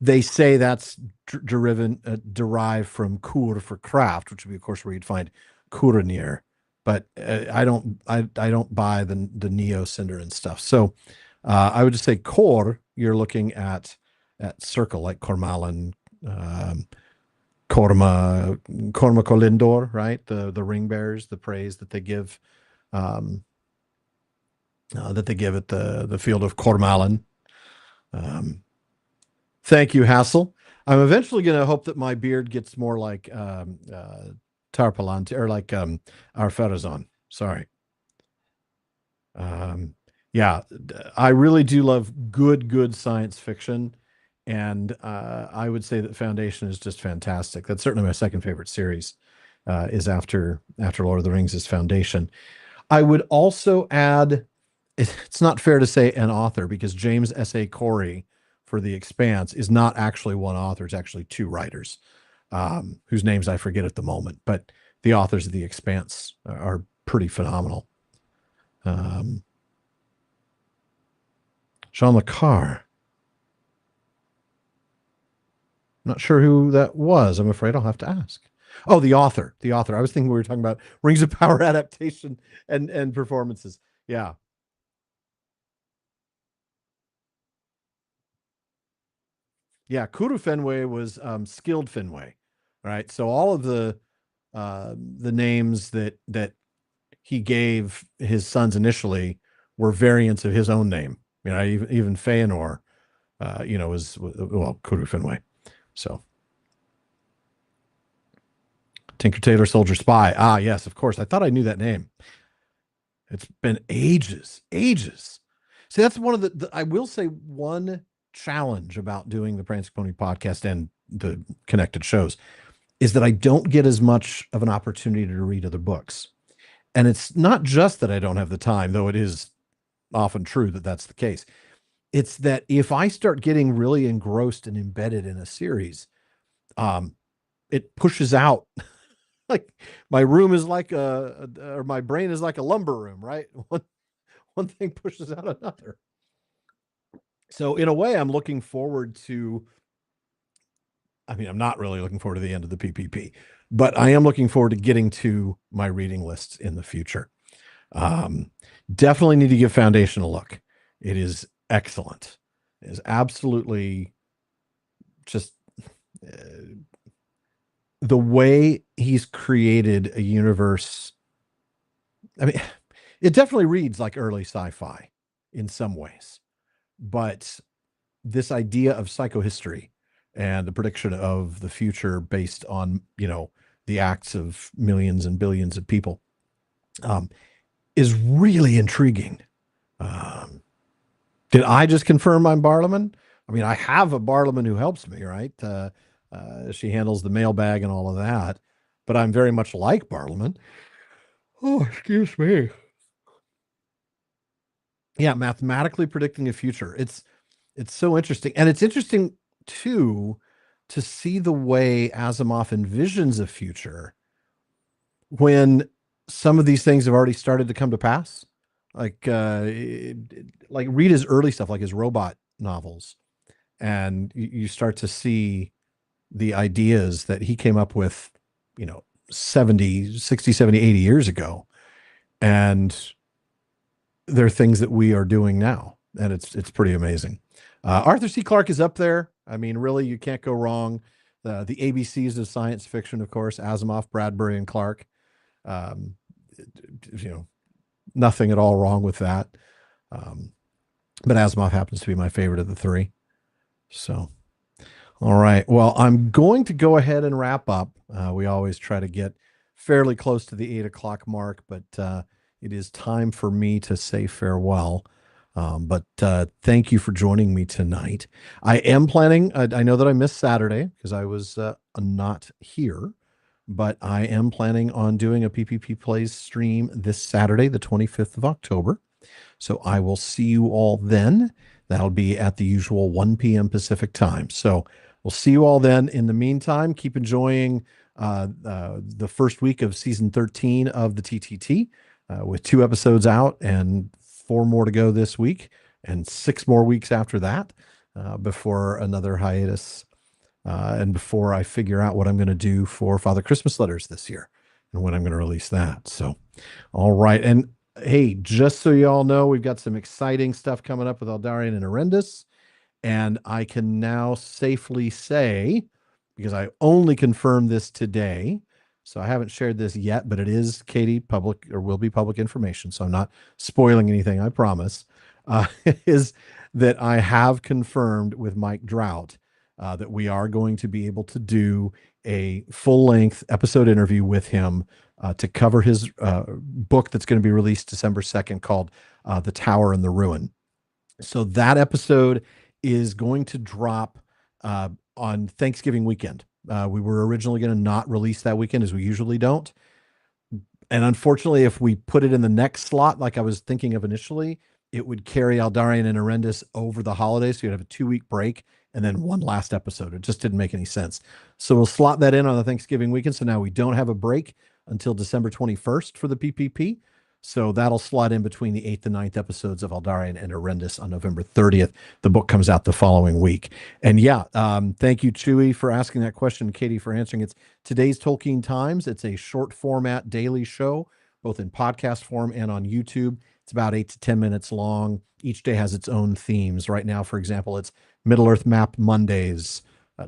They say that's derived from kur for craft, which would be, of course, where you'd find Kuranir. But I don't buy the Neo-Cinder and stuff. So I would just say core. You're looking at circle, like Cormalin, Corma Colindor, right? The ring bearers, the praise that they give at the field of Cormalin. Thank you, Hassel. I'm eventually going to hope that my beard gets more like Tarpalant, or like Arpharazon. Sorry. Yeah, I really do love good science fiction, and I would say that Foundation is just fantastic. That's certainly my second favorite series. Is after Lord of the Rings is Foundation. I would also add, it's not fair to say an author, because James S.A. Corey for The Expanse is not actually one author. It's actually two writers, whose names I forget at the moment. But the authors of The Expanse are pretty phenomenal. Sean LeCar. Not sure who that was. I'm afraid I'll have to ask. Oh, the author. I was thinking we were talking about Rings of Power adaptation and performances. Yeah. Yeah, Kuru Fenway was skilled Fenway, right? So all of the names that he gave his sons initially were variants of his own name. You know, even Feanor, was Kuru Fenway. So Tinker Tailor Soldier Spy. Ah, yes, of course. I thought I knew that name. It's been ages. See, that's one of the I will say one challenge about doing the Prancing Pony podcast and the connected shows is that I don't get as much of an opportunity to read other books. And it's not just that I don't have the time, though it is often true that that's the case. It's that if I start getting really engrossed and embedded in a series, it pushes out Like my room is like or my brain is like a lumber room, right? One thing pushes out another. So in a way, I'm looking forward to, I mean, I'm not really looking forward to the end of the PPP, but I am looking forward to getting to my reading lists in the future. Um, Definitely need to give Foundation a look. It is excellent. It is absolutely just the way he's created a universe. I mean, it definitely reads like early sci-fi in some ways, but this idea of psychohistory and the prediction of the future based on, the acts of millions and billions of people, um, is really intriguing. Um, did I just confirm I'm Barlaman? I mean, I have a Barlaman who helps me, right? She handles the mailbag and all of that, but I'm very much like Barlaman. Oh, excuse me. Yeah, mathematically predicting the future. It's so interesting. And it's interesting too to see the way Asimov envisions a future when some of these things have already started to come to pass. Like like read his early stuff, like his robot novels, and you start to see the ideas that he came up with, 70, 60, 70, 80 years ago. And they're things that we are doing now. And it's pretty amazing. Arthur C. Clarke is up there. I mean, really, you can't go wrong. The ABCs of science fiction, of course, Asimov, Bradbury, and Clarke. Um, Nothing at all wrong with that. But Asimov happens to be my favorite of the three. So, all right. Well, I'm going to go ahead and wrap up. We always try to get fairly close to the 8 o'clock mark, but it is time for me to say farewell. But thank you for joining me tonight. I am planning, I know that I missed Saturday because I was not here, but I am planning on doing a PPP Plays stream this Saturday, the 25th of October. So I will see you all then. That'll be at the usual 1 p.m. Pacific time. So we'll see you all then. In the meantime, keep enjoying the first week of season 13 of the TTT with 2 episodes out and 4 more to go this week and 6 more weeks after that before another hiatus and before I figure out what I'm going to do for Father Christmas Letters this year and when I'm going to release that. So, all right. And hey, just so you all know, we've got some exciting stuff coming up with Eldarion and Arendis. And I can now safely say, because I only confirmed this today, so I haven't shared this yet, but it is, Katie, public or will be public information. So I'm not spoiling anything, I promise, is that I have confirmed with Mike Drought that we are going to be able to do a full-length episode interview with him to cover his book that's going to be released December 2nd called The Tower and the Ruin. So that episode is going to drop on Thanksgiving weekend. We were originally going to not release that weekend, as we usually don't. And unfortunately, if we put it in the next slot, like I was thinking of initially, it would carry Eldarion and Arendis over the holidays. So you'd have a 2-week break and then one last episode. It just didn't make any sense. So we'll slot that in on the Thanksgiving weekend. So now we don't have a break until December 21st for the PPP. So that'll slot in between the 8th and 9th episodes of Eldarion and Arendis on November 30th. The book comes out the following week. And yeah, thank you, Chewy, for asking that question, Katie, for answering. It's Today's Tolkien Times. It's a short format daily show, both in podcast form and on YouTube. It's about 8 to 10 minutes long. Each day has its own themes. Right now, for example, it's Middle-earth Map Mondays,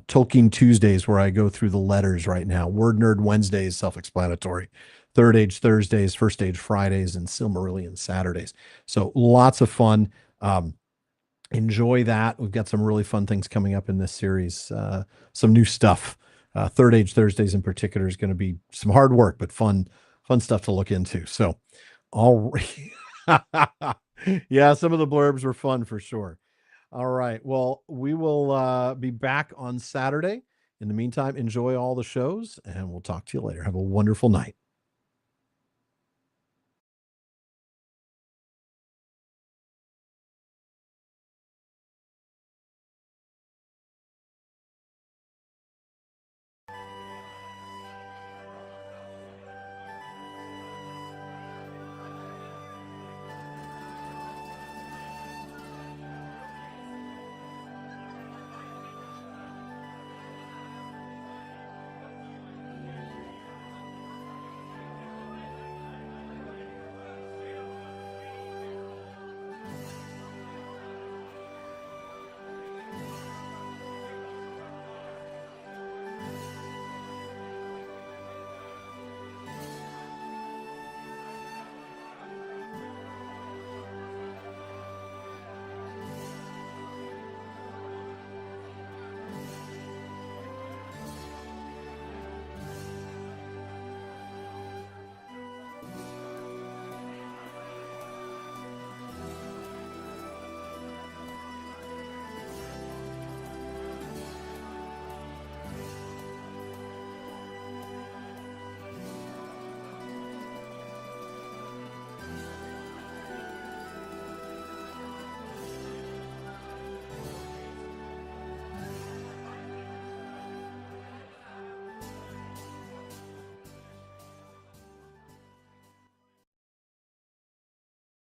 Tolkien Tuesdays, where I go through the letters right now. Word Nerd Wednesdays, self-explanatory. Third Age Thursdays, First Age Fridays, and Silmarillion Saturdays. So lots of fun. Enjoy that. We've got some really fun things coming up in this series. Some new stuff. Third Age Thursdays in particular is going to be some hard work, but fun stuff to look into. So, all right. Yeah, some of the blurbs were fun for sure. All right. Well, we will be back on Saturday. In the meantime, enjoy all the shows, and we'll talk to you later. Have a wonderful night.